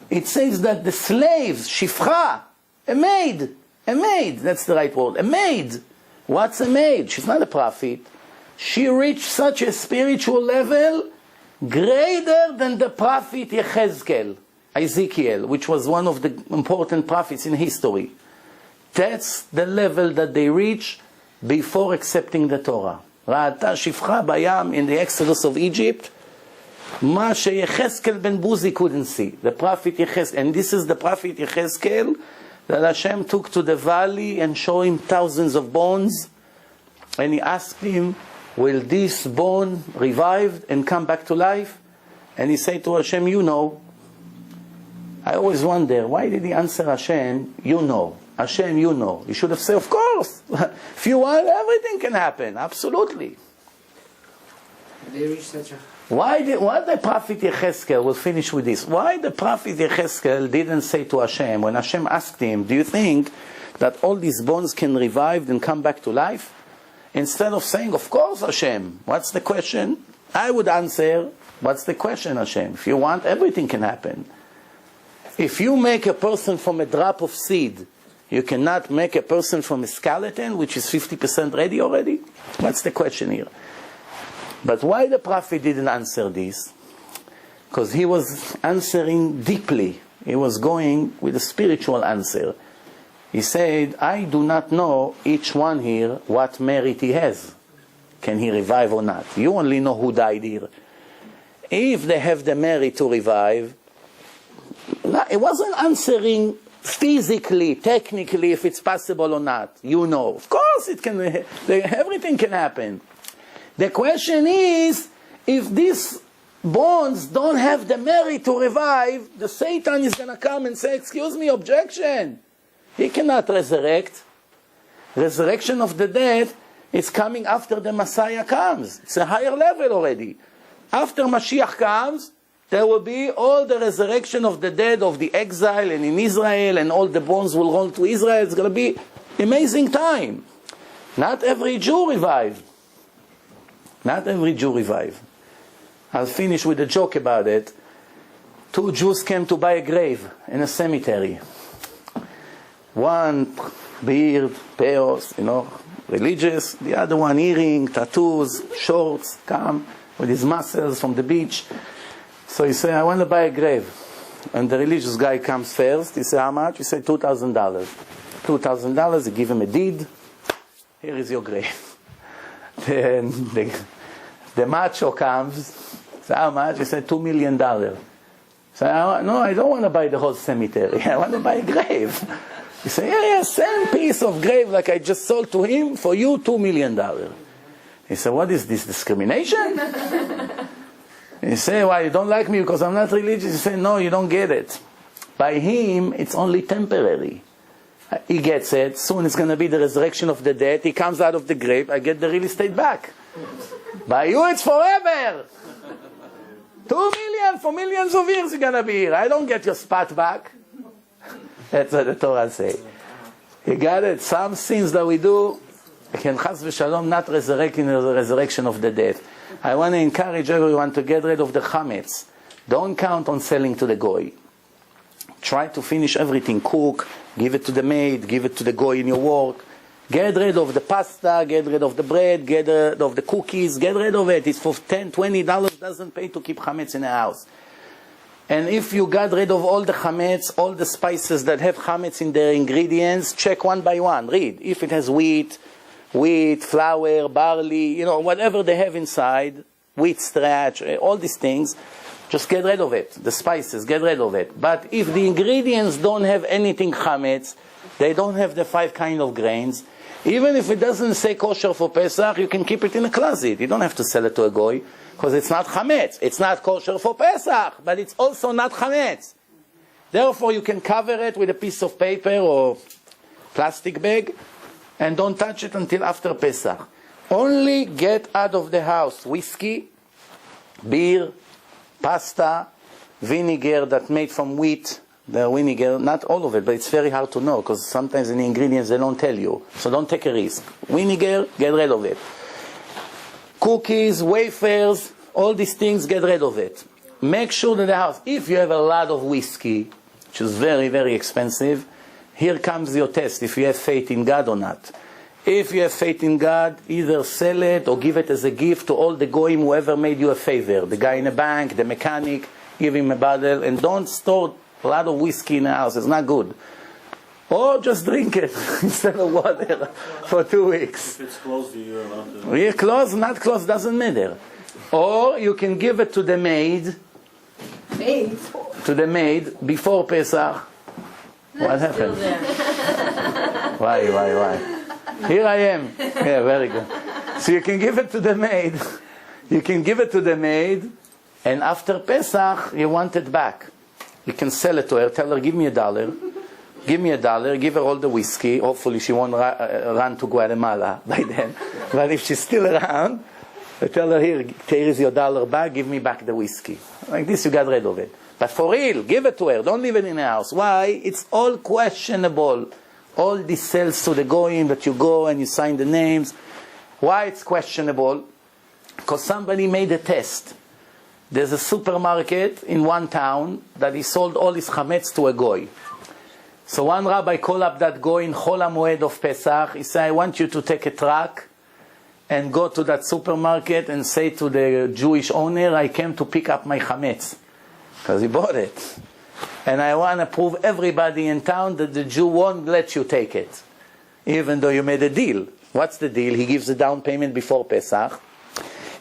it says that the slaves, shifcha, a maid, that's the right word, a maid. What's a maid? She's not a prophet. She reached such a spiritual level greater than the prophet Ezekiel, which was one of the important prophets in history. That's the level that they reach before accepting the Torah. Ra'ata shifcha bayam in the Exodus of Egypt, ma sheYechezkel ben Buzi couldn't see. The prophet Yechezkel, and this is the prophet Yechezkel that Hashem took to the valley and showed him thousands of bones, and he asked him, will this bone revive and come back to life? And he said to Hashem, you know. I always wonder, why did he answer Hashem, you know? Hashem, you know. He should have said, of course. If you want, everything can happen. Absolutely. They reach such a... Why the prophet Yechezkel, we'll finish with this. Why the prophet Yechezkel didn't say to Hashem, when Hashem asked him, do you think that all these bones can revive and come back to life? Instead of saying, of course, Hashem, what's the question? I would answer, what's the question, Hashem? If you want, everything can happen. If you make a person from a drop of seed, you cannot make a person from a skeleton, which is 50% ready already? What's the question here? But why the prophet didn't answer this? Because he was answering deeply. He was going with a spiritual answer. He said, I do not know each one here what merit he has. Can he revive or not? You only know who died here. If they have the merit to revive, it wasn't answering physically, technically, if it's possible or not. You know. Of course it can, everything can happen. The question is, if these bones don't have the merit to revive, the Satan is going to come and say, excuse me, objection. He cannot resurrect. Resurrection of the dead is coming after the Messiah comes. It's a higher level already. After Mashiach comes, there will be all the resurrection of the dead of the exile and in Israel, and all the bones will roll to Israel. It's going to be amazing time. Not every Jew revived. Not every Jew revived. I'll finish with a joke about it. 2 Jews came to buy a grave in a cemetery. One beard, peos, religious. The other one, earring, tattoos, shorts, come with his muscles from the beach. So he said, I want to buy a grave. And the religious guy comes first. He said, how much? He said, $2,000. $2,000, he give him a deed. Here is your grave. Then the macho comes. Said, how much? He said, $2 million. So no, I don't want to buy the whole cemetery. I want to buy a grave. He said, yeah, same piece of grave like I just sold to him, for you, $2 million. He said, what is this, discrimination? He said, why, you don't like me because I'm not religious? He said, no, you don't get it. By him, it's only temporary. He gets it. Soon it's going to be the resurrection of the dead. He comes out of the grave. I get the real estate back. By you, it's forever. 2 million for millions of years you're going to be here. I don't get your spot back. That's what the Torah says. You got it? Some sins that we do can chas v'shalom not resurrect in the resurrection of the dead. I want to encourage everyone to get rid of the chametz. Don't count on selling to the goy. Try to finish everything. Cook, give it to the maid, give it to the goy in your work. Get rid of the pasta, get rid of the bread, get rid of the cookies, get rid of it. It's for $10, $20, doesn't pay to keep chametz in the house. And if you got rid of all the chametz, all the spices that have chametz in their ingredients, check one by one. Read. If it has wheat, flour, barley, whatever they have inside, wheat starch, all these things, just get rid of it. The spices, get rid of it. But if the ingredients don't have anything chametz, they don't have the 5 kinds of grains, even if it doesn't say kosher for Pesach, you can keep it in a closet. You don't have to sell it to a goy, because it's not chametz. It's not kosher for Pesach, but it's also not chametz. Therefore, you can cover it with a piece of paper or plastic bag, and don't touch it until after Pesach. Only get out of the house whiskey, beer, pasta, vinegar that made from wheat. The vinegar, not all of it, but it's very hard to know because sometimes in the ingredients they don't tell you. So don't take a risk. Vinegar, get rid of it. Cookies, wafers, all these things, get rid of it. Make sure that the house, if you have a lot of whiskey, which is very, very expensive, here comes your test, if you have faith in God or not. If you have faith in God, either sell it or give it as a gift to all the goyim, whoever made you a favor. The guy in the bank, the mechanic, give him a bottle, and don't store a lot of whiskey in the house. It's not good. Or just drink it instead of water for 2 weeks. If it's closed, you're allowed to... Yeah, closed, not closed, doesn't matter. Or you can give it to the maid. Maid? To the maid before Pesach. What happened? Why? Here I am. Yeah, very good. So you can give it to the maid. You can give it to the maid, and after Pesach, you want it back. You can sell it to her. Tell her, give me $1. Give me $1. Give her all the whiskey. Hopefully she won't run to Guatemala by then. But if she's still around, tell her, here is your $1 back. Give me back the whiskey. Like this, you got rid of it. But for real, give it to her. Don't leave it in the house. Why? It's all questionable. All these sales to the goyim that you go and you sign the names. Why it's questionable? Because somebody made a test. There's a supermarket in one town that he sold all his chametz to a goy. So one rabbi called up that goy in Chol HaMoed of Pesach. He said, I want you to take a truck and go to that supermarket and say to the Jewish owner, I came to pick up my chametz. Because he bought it. And I want to prove everybody in town that the Jew won't let you take it. Even though you made a deal. What's the deal? He gives a down payment before Pesach.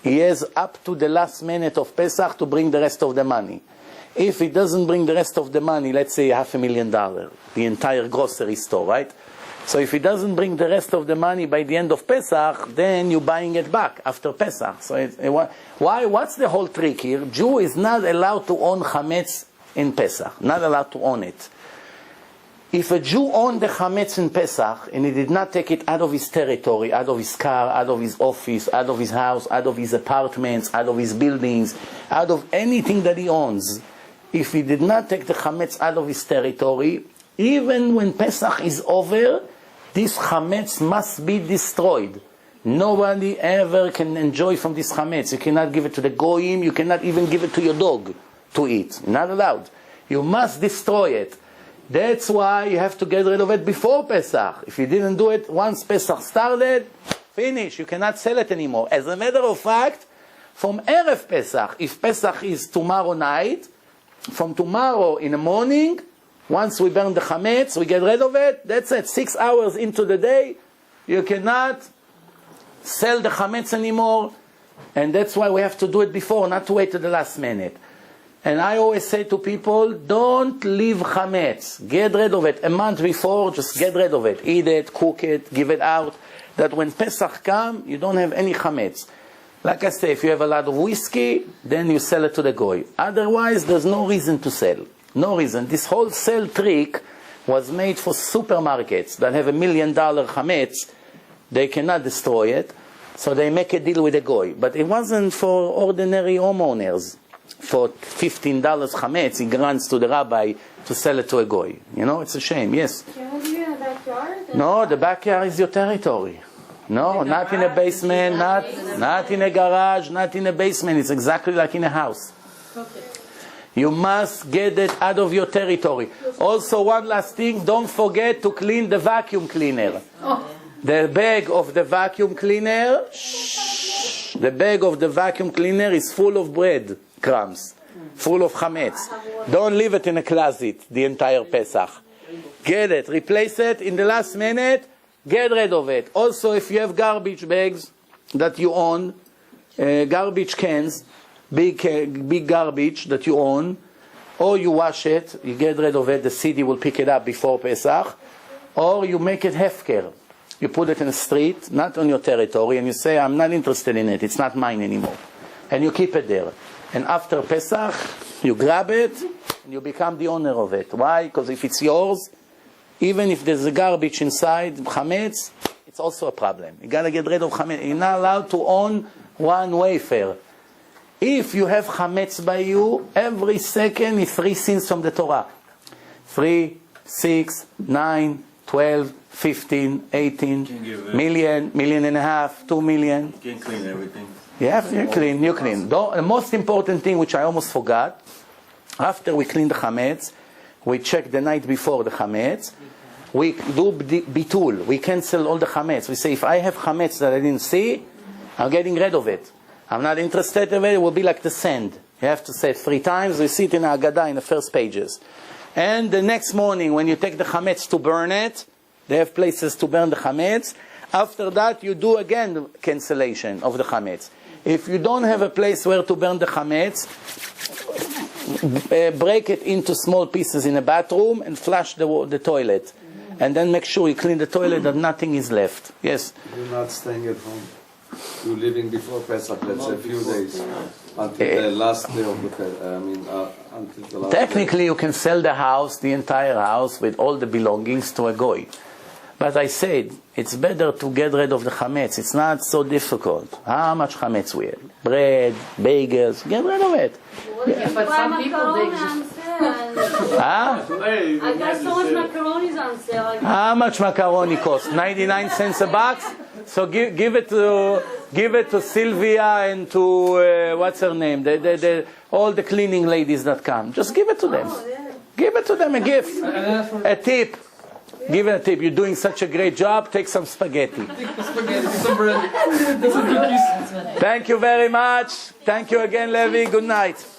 He has up to the last minute of Pesach to bring the rest of the money. If he doesn't bring the rest of the money, let's say $500,000, the entire grocery store, right? So if he doesn't bring the rest of the money by the end of Pesach, then you're buying it back after Pesach. So why? What's the whole trick here? Jew is not allowed to own chametz in Pesach. Not allowed to own it. If a Jew owned the chametz in Pesach and he did not take it out of his territory, out of his car, out of his office, out of his house, out of his apartments, out of his buildings, out of anything that he owns, if he did not take the chametz out of his territory, even when Pesach is over, this chametz must be destroyed. Nobody ever can enjoy from this chametz. You cannot give it to the goyim, you cannot even give it to your dog to eat. Not allowed. You must destroy it. That's why you have to get rid of it before Pesach. If you didn't do it once Pesach started, finish. You cannot sell it anymore. As a matter of fact, from Erev Pesach, if Pesach is tomorrow night, from tomorrow in the morning, once we burn the chametz, we get rid of it, that's it. 6 hours into the day, you cannot sell the chametz anymore, and that's why we have to do it before, not to wait to the last minute. And I always say to people, don't leave chametz. Get rid of it. A month before, just get rid of it. Eat it, cook it, give it out. That when Pesach comes, you don't have any chametz. Like I say, if you have a lot of whiskey, then you sell it to the goy. Otherwise, there's no reason to sell. No reason. This whole sell trick was made for supermarkets that have $1 million chametz. They cannot destroy it, so they make a deal with the goy. But it wasn't for ordinary homeowners. For $15 chametz, he grants to the rabbi to sell it to a goy. You know, it's a shame. Yes? Can we do it in the backyard? No, the backyard is your territory. No, not in a basement, not in a garage, not in a basement. It's exactly like in a house. Okay. You must get it out of your territory. Also, one last thing, don't forget to clean the vacuum cleaner. The bag of the vacuum cleaner, the bag of the vacuum cleaner is full of bread crumbs, full of chametz. Don't leave it in a closet the entire Pesach. Get it, replace it in the last minute, get rid of it. Also, if you have garbage bags that you own, garbage cans, big garbage that you own, or you wash it, you get rid of it, the city will pick it up before Pesach, or you make it hefker. You put it in the street, not on your territory, and you say, I'm not interested in it, it's not mine anymore. And you keep it there. And after Pesach, you grab it, and you become the owner of it. Why? Because if it's yours, even if there's a garbage inside, chametz, it's also a problem. You got to get rid of chametz. You're not allowed to own one wafer. If you have chametz by you, every second is 3 sins from the Torah. 3, 6, 9, 12, 15, 18, million and a half, 2 million. You can clean everything. Yeah, you clean. The most important thing, which I almost forgot, after we clean the chametz, we check the night before the chametz, we do bitul, we cancel all the chametz. We say, if I have chametz that I didn't see, I'm getting rid of it. I'm not interested in it, it will be like the sand. You have to say it 3 times, we see it in Haggadah in the first pages. And the next morning, when you take the chametz to burn it, they have places to burn the chametz. After that, you do again the cancellation of the chametz. If you don't have a place where to burn the chametz, break it into small pieces in a bathroom and flush the toilet. And then make sure you clean the toilet that nothing is left. Yes? You're not staying at home. You're living before Pesach, let's say a few days. Until the last day of the Pesach. Until the last Technically, day. you can sell the house, the entire house, with all the belongings to a goy. But I said, it's better to get rid of the chametz. It's not so difficult. How much chametz we have? Bread, bagels, get rid of it. Yeah, but some people, they just... Huh? I got so much macaronis on sale. How much macaroni cost? 99 cents a box? So give it to Sylvia and to, what's her name? All the cleaning ladies that come. Just give it to them. Give it to them, a gift. A tip. Give it a tip. You're doing such a great job. Take some spaghetti. Thank you very much. Thank you again, Levi. Good night.